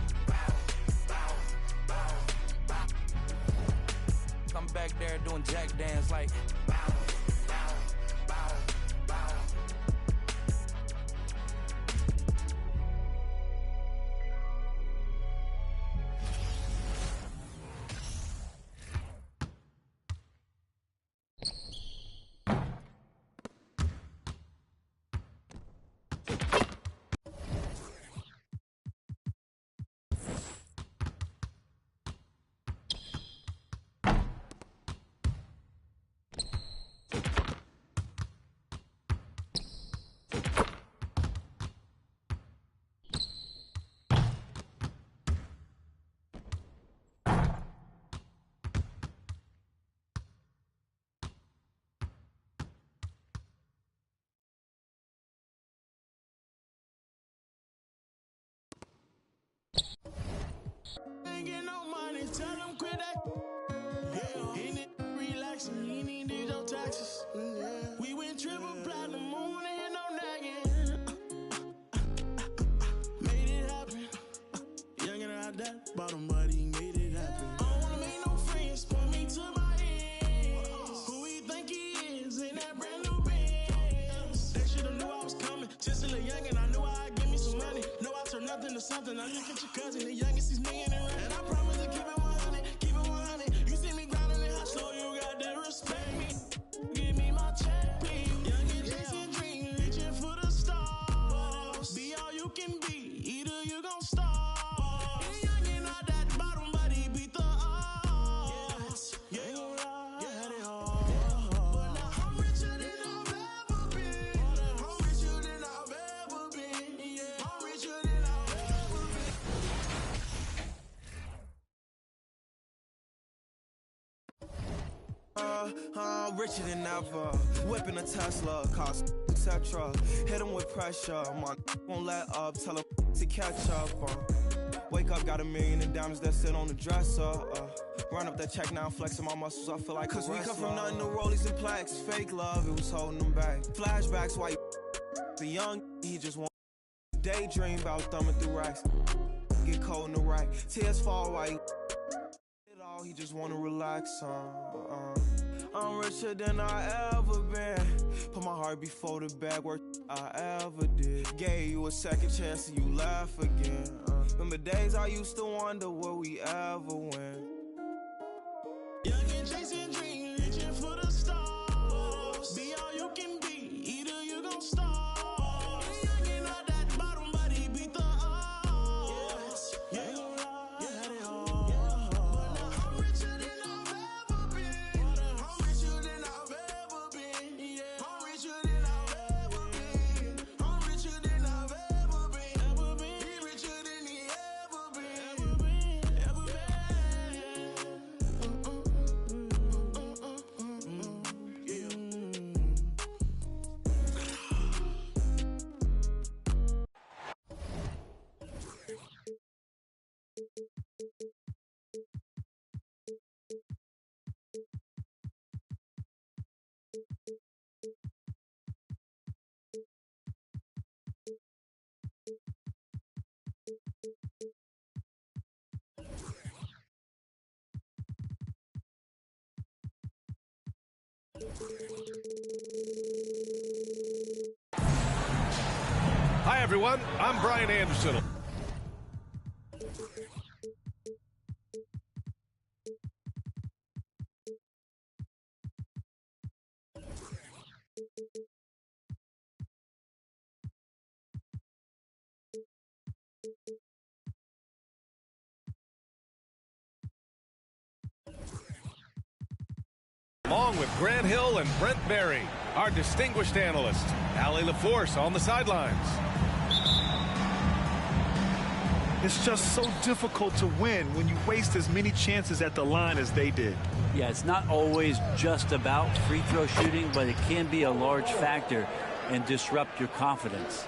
I'm back there doing jack dance like Ain't get no money, tell them quit that. So you need to do your taxes. We went triple platinum, moon and no nagging. Made it happen. Young and I that bottom, but he made it happen. I don't wanna make no friends, point me to my ends. Who he think he is in that brand new Benz? They should've knew I was coming. Just a little young and I knew I'd give me some money. Know I turn nothing to something. I look at your cousin, the youngest, he's million and run. And I promise to keep it 100, keep it 100. You see me grinding and hot, so you got to respect me. Give me my check, please. Young and chasing dreams, reaching for the stars. Be all you can be, either you gon' starve. Young and not that bottom, but he beat the odds. Yeah, ain't gon' lie, yeah, had it hard. But now I'm richer than I've ever been. I'm richer than I've ever been. Yeah, I'm richer than I've ever been. I'm richer than ever. Whipping a Tesla, cost etc. Hit him with pressure. My won't let up. Tell him to catch up. Wake up, got $1 million in diamonds that sit on the dresser. Run up that check now, flexing my muscles. I feel like cause we come from nothing to rollies and plaques. Fake love, it was holding them back. Flashbacks, why the young he just want daydream about thumbing through racks. Get cold in the rack. Tears fall while he he just wanna relax. I'm richer than I ever been. Put my heart before the bag work I ever did. Gave you a second chance and you laugh again. Remember days I used to wonder will we ever win. Young and chasing dreams, reaching for the stars. Be all you can be, either you gon' starve. Young and not that bottom, but he beat the odds. Yeah, ain't gon' lie, yeah, had it hard. But now I'm richer than I've ever been. I'm richer than I've ever been. Yeah, I'm richer than I've ever been. I'm richer than I've ever been. He richer than he ever been. Ever been. Hi, everyone. I'm Brian Anderson. Along with Grant Hill and Brent Berry, our distinguished analyst, Allie LaForce on the sidelines. It's just so difficult to win when you waste as many chances at the line as they did. Yeah, it's not always just about free throw shooting, but it can be a large factor and disrupt your confidence.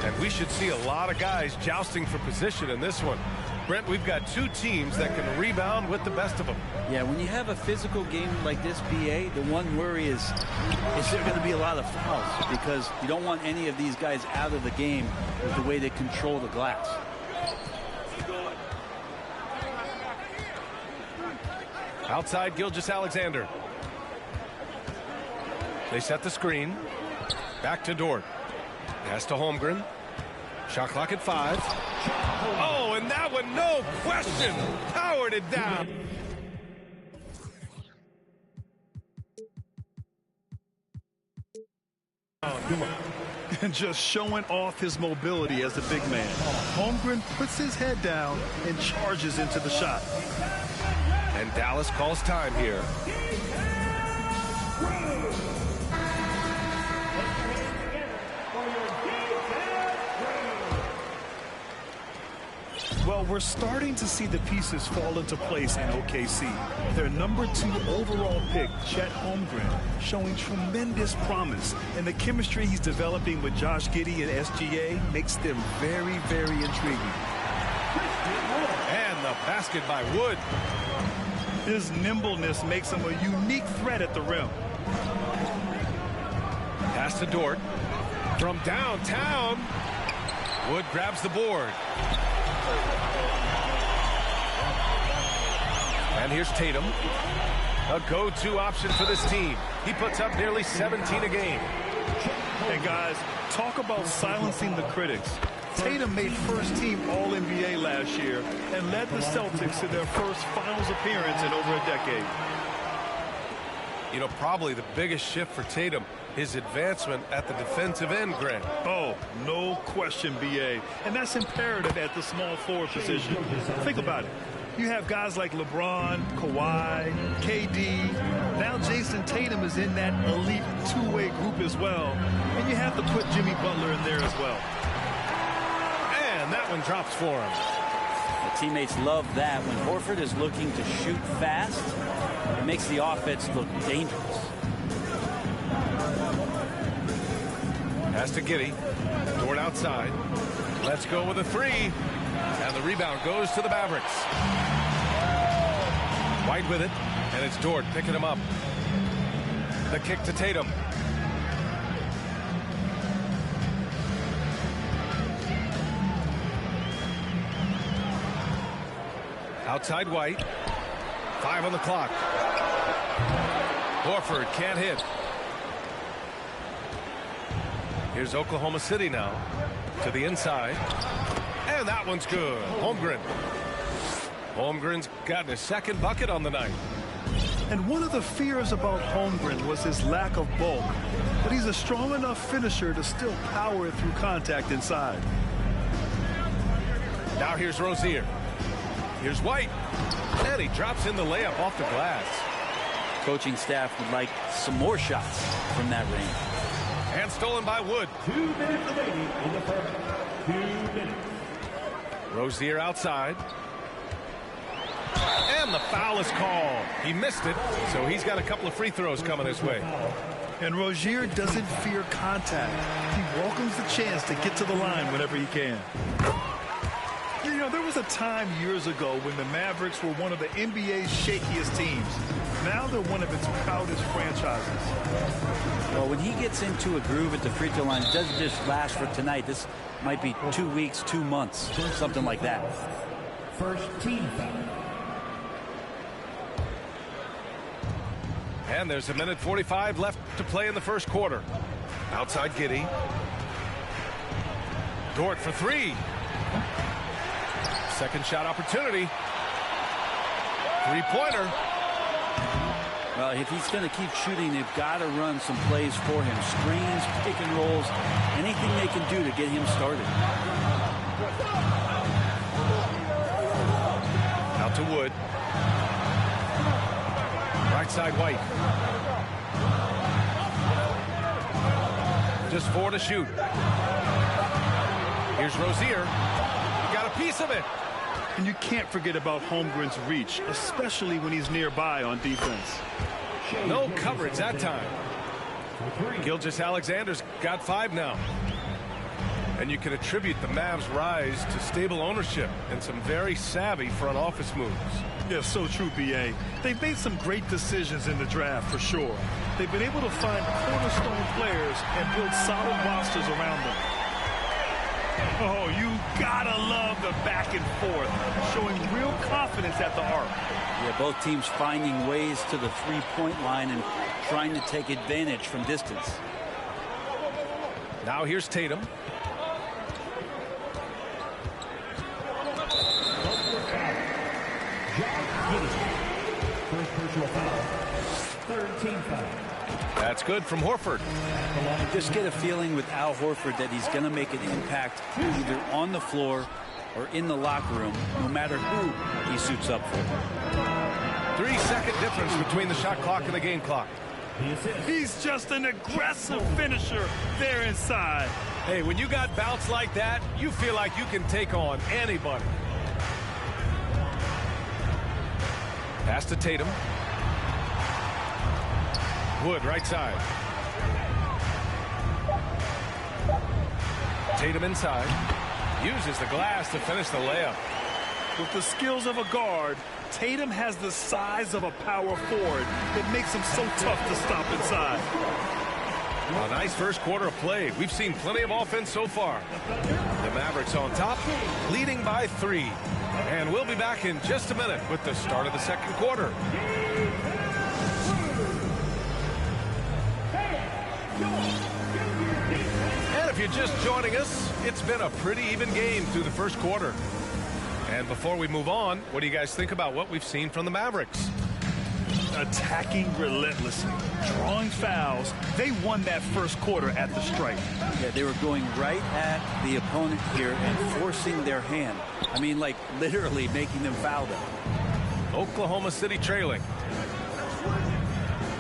And we should see a lot of guys jousting for position in this one. Brent, we've got two teams that can rebound with the best of them. Yeah, when you have a physical game like this, BA, the one worry is there going to be a lot of fouls? Because you don't want any of these guys out of the game with the way they control the glass. Outside, Gilgeous-Alexander. They set the screen. Back to Dort. Pass to Holmgren. Shot clock at 5. Oh, and that one, no question, powered it down. And just showing off his mobility as a big man. Holmgren puts his head down and charges into the shot. And Dallas calls time here. Well, we're starting to see the pieces fall into place in OKC. Their #2 overall pick, Chet Holmgren, showing tremendous promise, and the chemistry he's developing with Josh Giddey and SGA makes them very, very intriguing. And the basket by Wood. His nimbleness makes him a unique threat at the rim. Pass to Dort. From downtown, Wood grabs the board. And here's Tatum. A go-to option for this team. He puts up nearly 17 a game. Hey, guys, talk about silencing the critics. Tatum made first-team All-NBA last year and led the Celtics to their first finals appearance in over a decade. You know, probably the biggest shift for Tatum, his advancement at the defensive end, Grant. Oh, no question, B.A. And that's imperative at the small forward position. Think about it. You have guys like LeBron, Kawhi, KD. Now Jason Tatum is in that elite two-way group as well. And you have to put Jimmy Butler in there as well. And that one drops for him. The teammates love that. When Horford is looking to shoot fast, it makes the offense look dangerous. Pass to Giddey. Dort outside. Let's go with a three. And the rebound goes to the Mavericks. White with it. And it's Dort picking him up. The kick to Tatum. Outside White. 5 on the clock. Horford can't hit. Here's Oklahoma City now. To the inside. And that one's good. Holmgren. Holmgren's gotten his second bucket on the night. And one of the fears about Holmgren was his lack of bulk. But he's a strong enough finisher to still power it through contact inside. Now here's Rozier. Here's White. And he drops in the layup off the glass. Coaching staff would like some more shots from that range. And stolen by Wood. 2 minutes remaining in the first. 2 minutes. Rozier outside. And the foul is called. He missed it, so he's got a couple of free throws coming his way. And Rozier doesn't fear contact. He welcomes the chance to get to the line whenever he can. You know, there was a time years ago when the Mavericks were one of the NBA's shakiest teams. Now they're one of its proudest franchises. Well, when he gets into a groove at the free throw line, it doesn't just last for tonight. This might be 2 weeks, 2 months, something like that. First team foul. And there's 1:45 left to play in the first quarter. Outside Giddey. Dort for three. Second shot opportunity. Three-pointer. Well, if he's going to keep shooting, they've got to run some plays for him. Screens, pick and rolls, anything they can do to get him started. Out to Wood. Right side White. Just 4 to shoot. Here's Rozier. Got a piece of it. And you can't forget about Holmgren's reach, especially when he's nearby on defense. No coverage that time. Gilgeous-Alexander's got 5 now. And you can attribute the Mavs' rise to stable ownership and some very savvy front office moves. Yeah, so true, B.A. They've made some great decisions in the draft, for sure. They've been able to find cornerstone players and build solid rosters around them. Oh, you gotta love the back and forth, showing real confidence at the arc. Yeah, both teams finding ways to the three-point line and trying to take advantage from distance. Now here's Tatum. First personal foul. Third team foul. That's good from Horford. You just get a feeling with Al Horford that he's going to make an impact either on the floor or in the locker room, no matter who he suits up for. 3-second difference between the shot clock and the game clock. He's just an aggressive finisher there inside. Hey, when you got bounce like that, you feel like you can take on anybody. Pass to Tatum. Wood, right side. Tatum inside. Uses the glass to finish the layup. With the skills of a guard, Tatum has the size of a power forward that makes him so tough to stop inside. A nice first quarter of play. We've seen plenty of offense so far. The Mavericks on top, leading by 3. And we'll be back in just a minute with the start of the second quarter. And if you're just joining us, it's been a pretty even game through the first quarter. And before we move on, what do you guys think about what we've seen from the Mavericks? Attacking relentlessly, drawing fouls. They won that first quarter at the stripe. Yeah, they were going right at the opponent here and forcing their hand. I mean, like literally making them foul them. Oklahoma City trailing.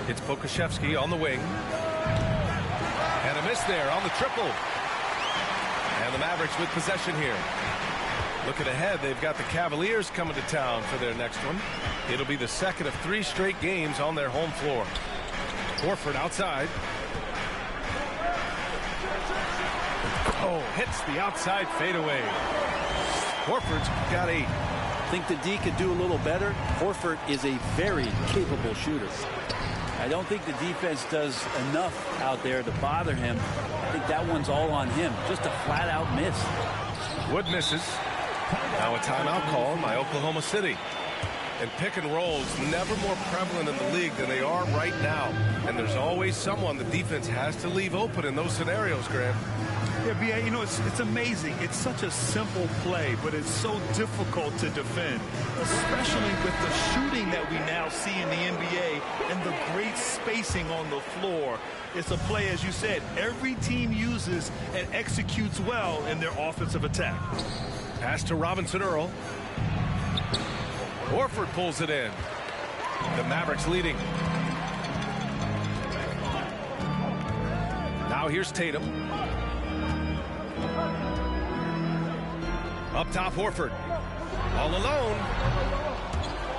It's Pokusevski on the wing. And a miss there on the triple. And the Mavericks with possession here. Looking ahead, they've got the Cavaliers coming to town for their next one. It'll be the second of 3 straight games on their home floor. Horford outside. Oh, hits the outside fadeaway. Horford's got 8. Think the D could do a little better. Horford is a very capable shooter. I don't think the defense does enough out there to bother him. I think that one's all on him. Just a flat-out miss. Wood misses. Now a timeout call by Oklahoma City. And pick and rolls never more prevalent in the league than they are right now. And there's always someone the defense has to leave open in those scenarios, Grant. Yeah, B.A., you know, it's amazing. It's such a simple play, but it's so difficult to defend, especially with the shooting that we now see in the NBA and the great spacing on the floor. It's a play, as you said, every team uses and executes well in their offensive attack. Pass to Robinson Earl. Horford pulls it in. The Mavericks leading. Now here's Tatum. Up top, Horford. All alone.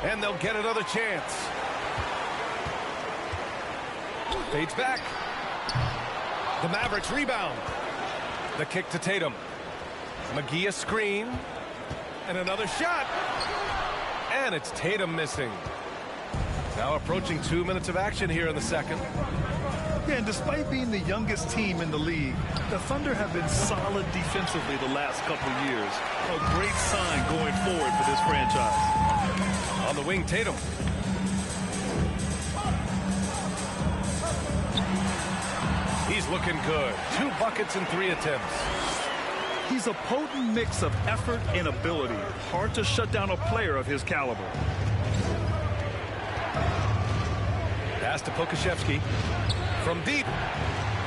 And they'll get another chance. Fades back. The Mavericks rebound. The kick to Tatum. McGee a screen. And another shot. And it's Tatum missing. Now approaching 2 minutes of action here in the second. Yeah, and despite being the youngest team in the league, the Thunder have been solid defensively the last couple of years. A great sign going forward for this franchise. On the wing, Tatum. He's looking good. 2 buckets in 3 attempts. He's a potent mix of effort and ability. Hard to shut down a player of his caliber. Pass to Pokusevski. From deep.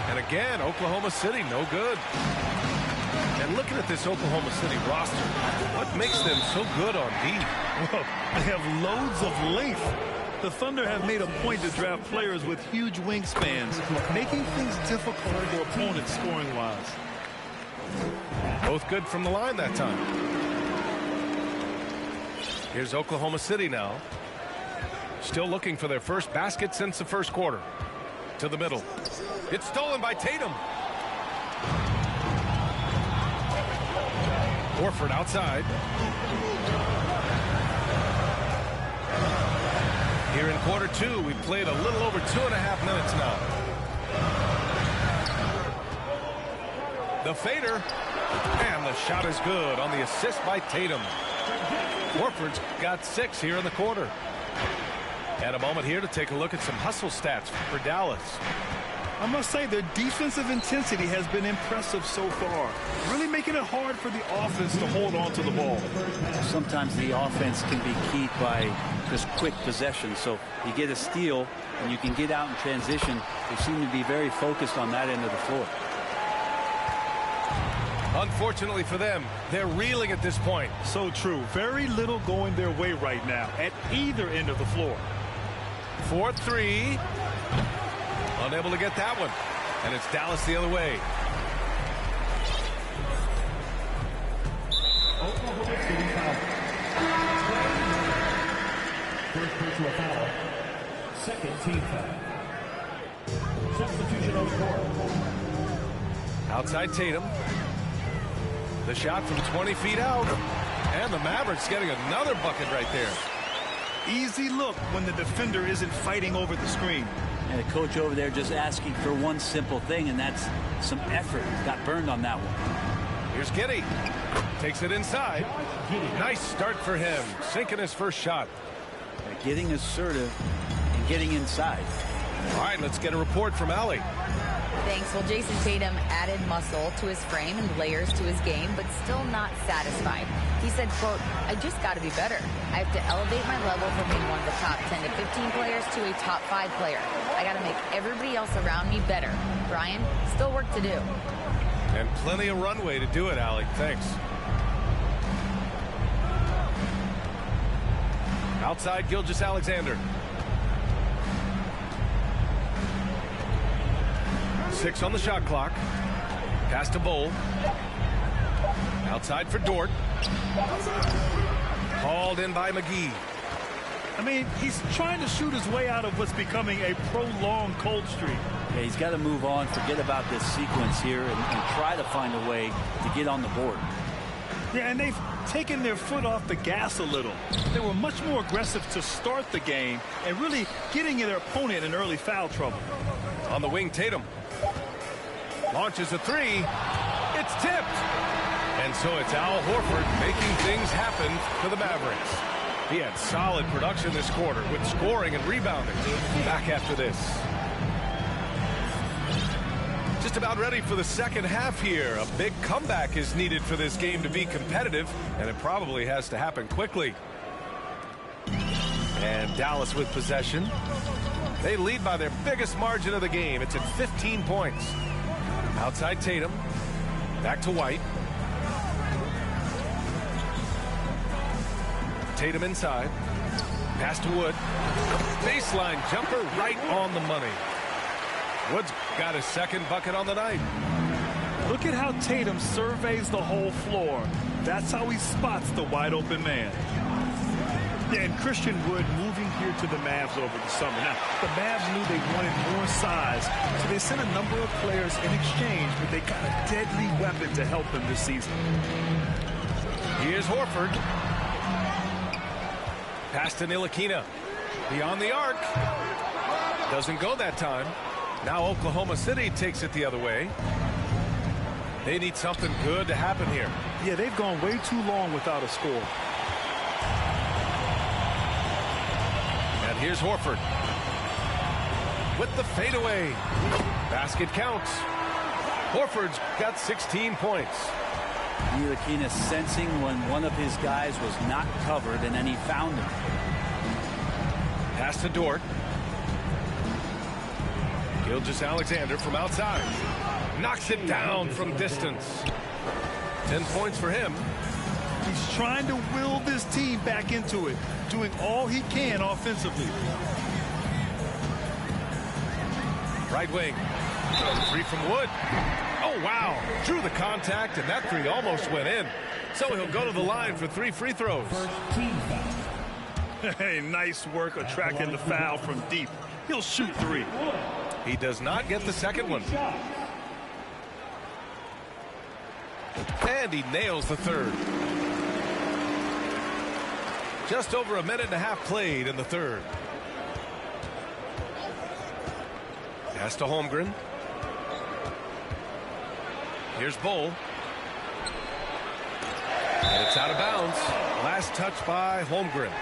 And again, Oklahoma City, no good. And looking at this Oklahoma City roster, what makes them so good on D? Well, they have loads of length. The Thunder have made a point to draft players with huge wingspans, making things difficult for opponents scoring-wise. Both good from the line that time. Here's Oklahoma City now. Still looking for their first basket since the first quarter. To the middle. It's stolen by Tatum. Horford outside. Here in quarter 2, we played a little over 2.5 minutes now. The fader. And the shot is good on the assist by Tatum. Horford's got 6 here in the quarter. And a moment here to take a look at some hustle stats for Dallas. I must say their defensive intensity has been impressive so far, really making it hard for the offense to hold on to the ball. Sometimes the offense can be keyed by just quick possession. So you get a steal and you can get out in transition. They seem to be very focused on that end of the floor. Unfortunately for them, they're reeling at this point. So true. Very little going their way right now at either end of the floor. 4-3. Unable to get that one. And it's Dallas the other way. First personal foul. Second team foul. Substitution on the court. Outside Tatum. The shot from 20 feet out. And the Mavericks getting another bucket right there. Easy look when the defender isn't fighting over the screen. And the coach over there just asking for one simple thing, and that's some effort. Got burned on that one. Here's Giddey. Takes it inside. Nice start for him. Sinking his first shot. Getting assertive and getting inside. All right, let's get a report from Allie. Thanks. Well, Jason Tatum added muscle to his frame and layers to his game, but still not satisfied. He said, quote, I just got to be better. I have to elevate my level from being one of the top 10 to 15 players to a top 5 player. I got to make everybody else around me better. Brian, still work to do. And plenty of runway to do it, Allie. Thanks. Outside, Gilgeous-Alexander. 6 on the shot clock. Pass to Bowl. Outside for Dort. Hauled in by McGee. I mean, he's trying to shoot his way out of what's becoming a prolonged cold streak. Yeah, he's got to move on, forget about this sequence here, and try to find a way to get on the board. Yeah, and they've taken their foot off the gas a little. They were much more aggressive to start the game and really getting their opponent in early foul trouble. On the wing, Tatum. Launches a three. It's tipped. And so it's Al Horford making things happen for the Mavericks. He had solid production this quarter with scoring and rebounding. Back after this. Just about ready for the second half here. A big comeback is needed for this game to be competitive, and it probably has to happen quickly. And Dallas with possession. They lead by their biggest margin of the game. It's at 15 points. Outside Tatum. Back to White. Tatum inside. Pass to Wood. Baseline jumper right on the money. Wood's got his second bucket on the night. Look at how Tatum surveys the whole floor. That's how he spots the wide open man. Yeah, and Christian Wood moving here to the Mavs over the summer. Now, the Mavs knew they wanted more size, so they sent a number of players in exchange, but they got a deadly weapon to help them this season. Here's Horford. Pass to Ntilikina. Beyond the arc. Doesn't go that time. Now Oklahoma City takes it the other way. They need something good to happen here. Yeah, they've gone way too long without a score. And here's Horford. With the fadeaway. Basket counts. Horford's got 16 points. Ntilikina sensing when one of his guys was not covered, and then he found him. Pass to Dort. Gilgeous-Alexander from outside. Knocks it down from distance. 10 points for him. He's trying to will this team back into it, doing all he can offensively. Right wing. Three from Wood. Oh, wow. Drew the contact, and that three almost went in. So he'll go to the line for 3 free throws. Hey, nice work attracting the foul from deep. He'll shoot 3. He does not get the second one. And he nails the third. Just over a minute and a half played in the third. Pass to Holmgren. Here's Bowl. And it's out of bounds. Last touch by Holmgren.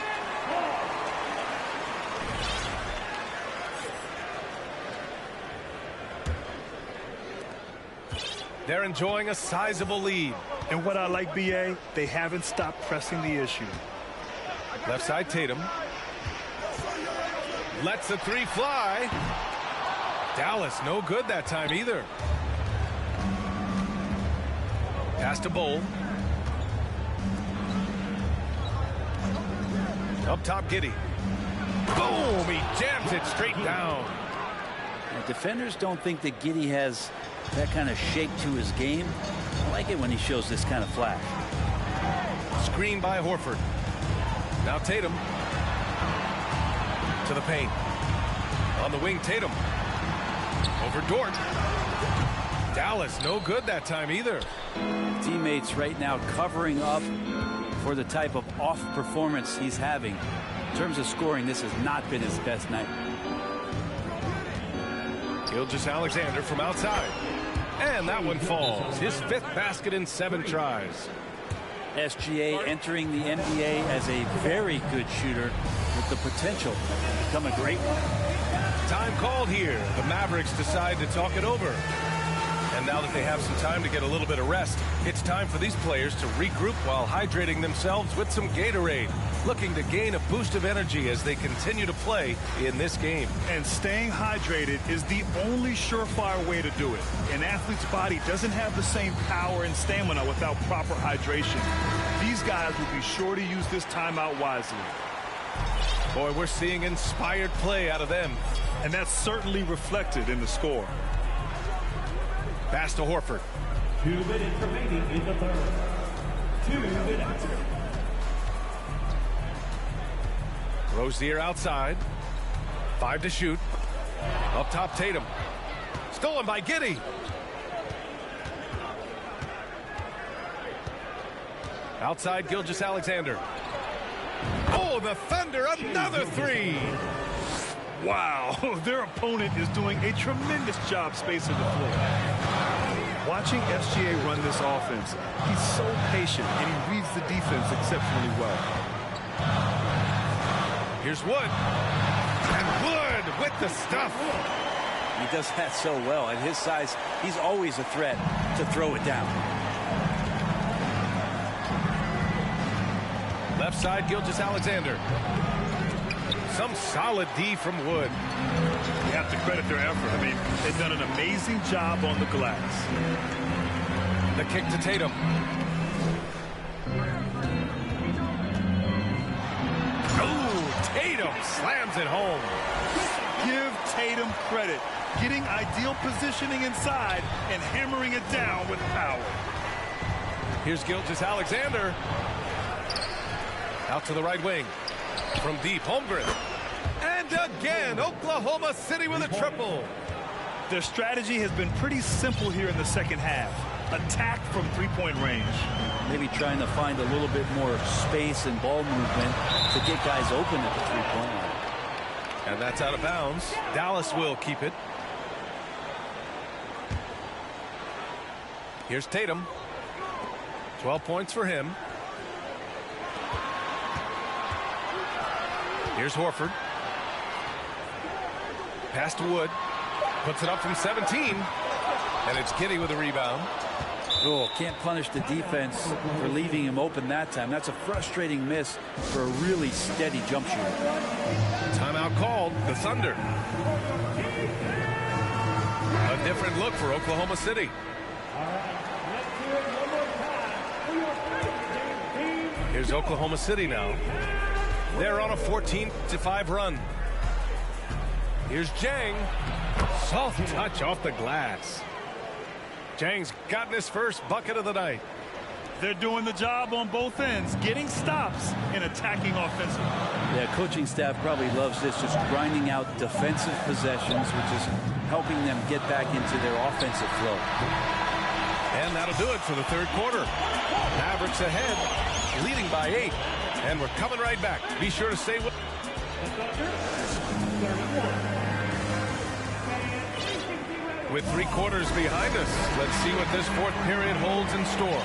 They're enjoying a sizable lead. And what I like, B.A., they haven't stopped pressing the issue. Left side Tatum. Lets the three fly. Dallas no good that time either. Pass to Bowl. Up top Giddey. Boom! He jams it straight down. Now, defenders don't think that Giddey has that kind of shape to his game. I like it when he shows this kind of flash. Screen by Horford. Now Tatum. To the paint. On the wing, Tatum. Over Dort. Dallas no good that time either. Teammates right now covering up for the type of off performance he's having. In terms of scoring, this has not been his best night. Gilgeous-Alexander from outside. And that one falls. His 5th basket in 7 tries. SGA entering the NBA as a very good shooter with the potential to become a great one. Time called here. The Mavericks decide to talk it over. And now that they have some time to get a little bit of rest, it's time for these players to regroup while hydrating themselves with some Gatorade, looking to gain a boost of energy as they continue to play in this game. And staying hydrated is the only surefire way to do it. An athlete's body doesn't have the same power and stamina without proper hydration. These guys will be sure to use this timeout wisely. Boy, we're seeing inspired play out of them. And that's certainly reflected in the score. Pass to Horford. 2 minutes remaining in the third. 2 minutes. Rozier outside. 5 to shoot. Up top, Tatum. Stolen by Giddey. Outside, Gilgeous-Alexander. Oh, the Thunder, another 3. Wow, their opponent is doing a tremendous job spacing the floor. Watching SGA run this offense, he's so patient and he reads the defense exceptionally well. Here's Wood. And Wood with the stuff. He does that so well. At his size, he's always a threat to throw it down. Left side, Gilgeous-Alexander. Some solid D from Wood. You have to credit their effort. I mean, they've done an amazing job on the glass. The kick to Tatum. Oh, Tatum slams it home. Give Tatum credit. Getting ideal positioning inside and hammering it down with power. Here's Gilgeous-Alexander. Out to the right wing. From deep, Holmgren. And again, Oklahoma City with a triple. Their strategy has been pretty simple here in the second half. Attack from three-point range. Maybe trying to find a little bit more space and ball movement to get guys open at the three-point line. And that's out of bounds. Dallas will keep it. Here's Tatum. 12 points for him. Here's Horford. Pass to Wood. Puts it up from 17. And it's Giddey with a rebound. Oh, can't punish the defense for leaving him open that time. That's a frustrating miss for a really steady jump shooter. Timeout called. The Thunder. A different look for Oklahoma City. Here's Oklahoma City now. They're on a 14-5 run. Here's Jang. Soft touch off the glass. Jang's gotten his first bucket of the night. They're doing the job on both ends, getting stops and attacking offensively. Yeah, coaching staff probably loves this, just grinding out defensive possessions, which is helping them get back into their offensive flow. And that'll do it for the third quarter. Mavericks ahead, leading by 8. And we're coming right back. Be sure to stay with. With 3 quarters behind us, let's see what this fourth period holds in store.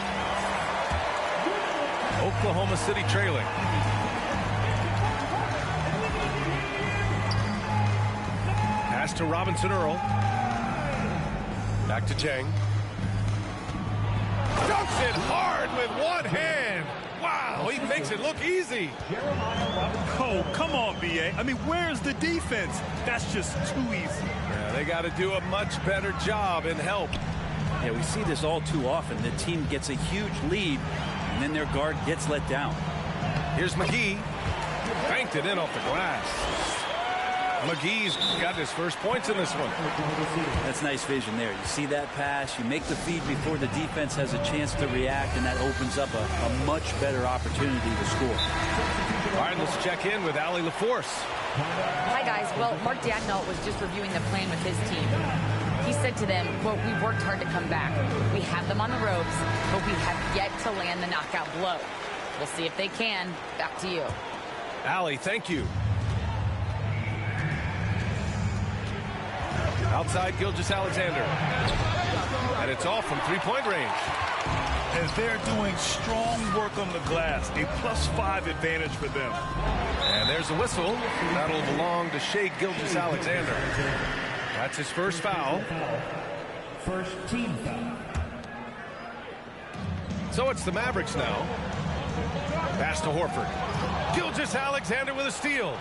Oklahoma City trailing. Pass to Robinson Earl. Back to Jang. Dunks it hard with one hand. Wow, he makes it look easy. Oh, come on, B.A. I mean, where's the defense? That's just too easy. Yeah, they got to do a much better job and help. Yeah, we see this all too often. The team gets a huge lead, and then their guard gets let down. Here's McGee. Banked it in off the glass. McGee's got his first points in this one. That's nice vision there. You see that pass, you make the feed before the defense has a chance to react, and that opens up a much better opportunity to score. All right, let's check in with Allie LaForce. Hi, guys. Well, Mark Dagnall was just reviewing the plan with his team. He said to them, quote, "We worked hard to come back. We have them on the ropes, but we have yet to land the knockout blow. We'll see if they can." Back to you. Allie, thank you. Outside Gilgeous-Alexander. And it's off from three-point range. And they're doing strong work on the glass. A +5 advantage for them. And there's a whistle. That'll belong to Shai Gilgeous-Alexander. That's his first foul. First team foul. So it's the Mavericks now. Pass to Horford. Gilgeous-Alexander with a steal.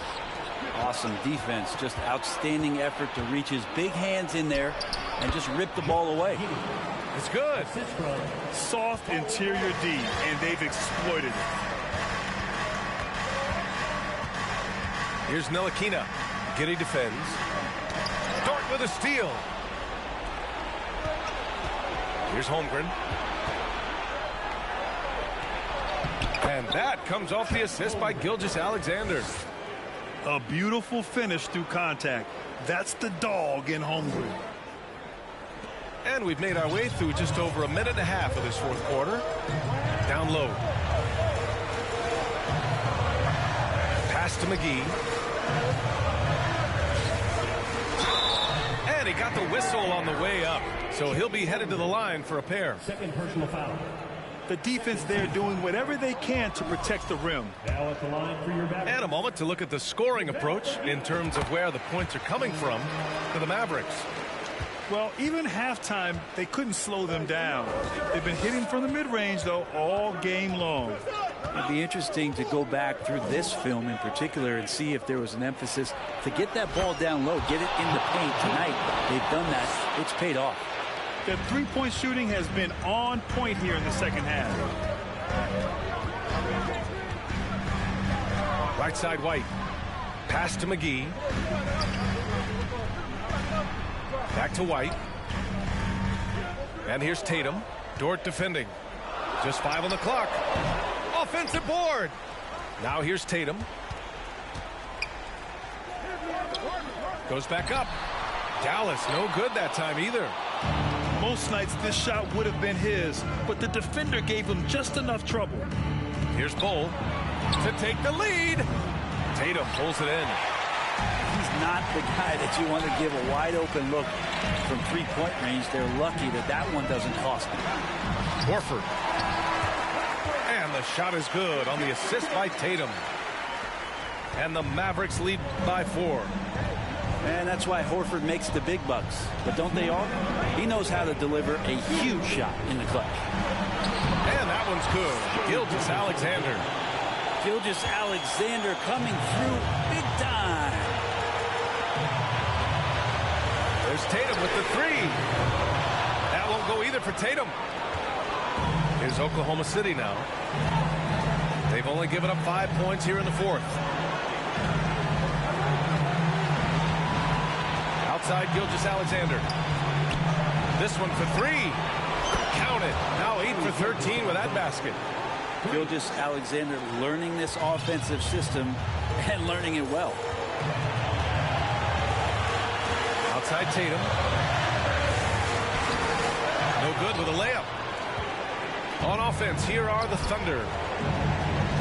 Awesome defense. Just outstanding effort to reach his big hands in there and just rip the ball away. It's good. Soft interior D, and they've exploited it. Here's Ntilikina. Giddey defends. Dort with a steal. Here's Holmgren. And that comes off the assist by Gilgeous-Alexander. A beautiful finish through contact. That's the dog in Holmgren. And we've made our way through just over a minute and a half of this fourth quarter. Down low. Pass to McGee. And he got the whistle on the way up. So he'll be headed to the line for a pair. Second personal foul. The defense there doing whatever they can to protect the rim. Now at the line for your back. And a moment to look at the scoring approach in terms of where the points are coming from for the Mavericks. Well, even halftime, they couldn't slow them down. They've been hitting from the mid-range, though, all game long. It'd be interesting to go back through this film in particular and see if there was an emphasis to get that ball down low, get it in the paint tonight. They've done that. It's paid off. Their three-point shooting has been on point here in the second half. Right side White. Pass to McGee. Back to White. And here's Tatum. Dort defending. Just 5 on the clock. Offensive board. Now here's Tatum. Goes back up. Dallas no good that time either. Most nights this shot would have been his, but the defender gave him just enough trouble. Here's Bull to take the lead. Tatum pulls it in. He's not the guy that you want to give a wide open look from three-point range. They're lucky that that one doesn't cost them. Horford. And the shot is good on the assist by Tatum. And the Mavericks lead by 4. And that's why Horford makes the big bucks. But don't they all? He knows how to deliver a huge shot in the clutch. And that one's good. Gilgeous-Alexander. Gilgeous-Alexander coming through big time. There's Tatum with the 3. That won't go either for Tatum. Here's Oklahoma City now. They've only given up 5 points here in the fourth. Outside Gilgeous-Alexander. This one for 3. Count it. Now 8 for 13 with that basket. Gilgeous-Alexander learning this offensive system and learning it well. Outside Tatum. No good with a layup. On offense, here are the Thunder.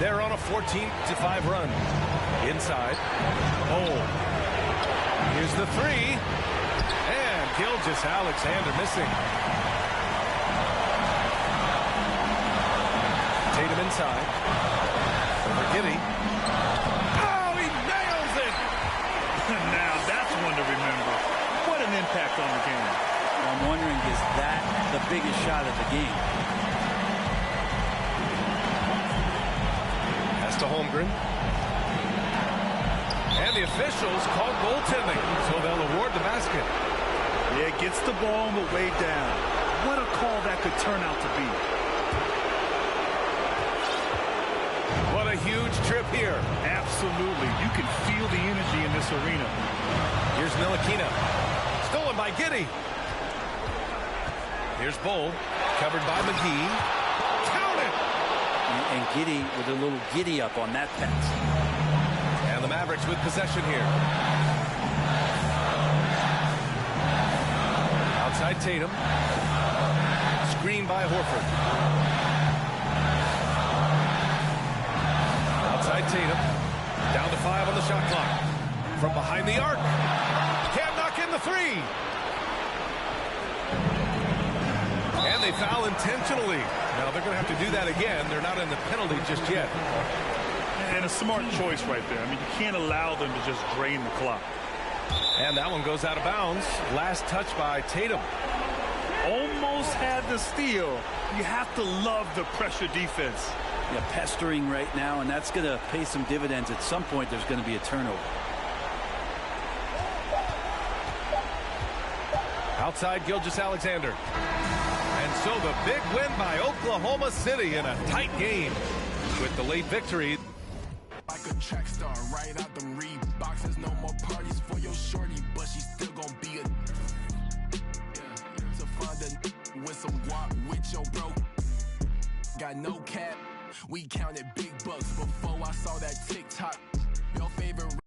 They're on a 14-5 run. Inside. Oh. Here's the 3. And Gilgeous-Alexander missing. Tatum inside. Over Giddey. Oh, he nails it! Now that's one to remember. What an impact on the game. I'm wondering, is that the biggest shot of the game? Pass to Holmgren. And the officials called goaltending, so they'll award the basket. Yeah, gets the ball on the way down. What a call that could turn out to be. What a huge trip here. Absolutely. You can feel the energy in this arena. Here's Ntilikina. Stolen by Giddey. Here's Bull. Covered by McGee. Count it! And Giddey with a little giddy up on that pass. And the Mavericks with possession here. Outside Tatum. Screen by Horford. Outside Tatum. Down to 5 on the shot clock. From behind the arc. Can't knock in the 3. And they foul intentionally. Now they're going to have to do that again. They're not in the penalty just yet. And a smart choice right there. I mean, you can't allow them to just drain the clock. And that one goes out of bounds. Last touch by Tatum. Almost had the steal. You have to love the pressure defense. Yeah, pestering right now, and that's going to pay some dividends. At some point, there's going to be a turnover. Outside Gilgeous-Alexander. And so the big win by Oklahoma City in a tight game with the late victory. Like a track star, right out them Reeboks. There's no more parties for your shorty, but she still gonna be a to find a with some guap with your bro. Got no cap. We counted big bucks before I saw that TikTok. Your favorite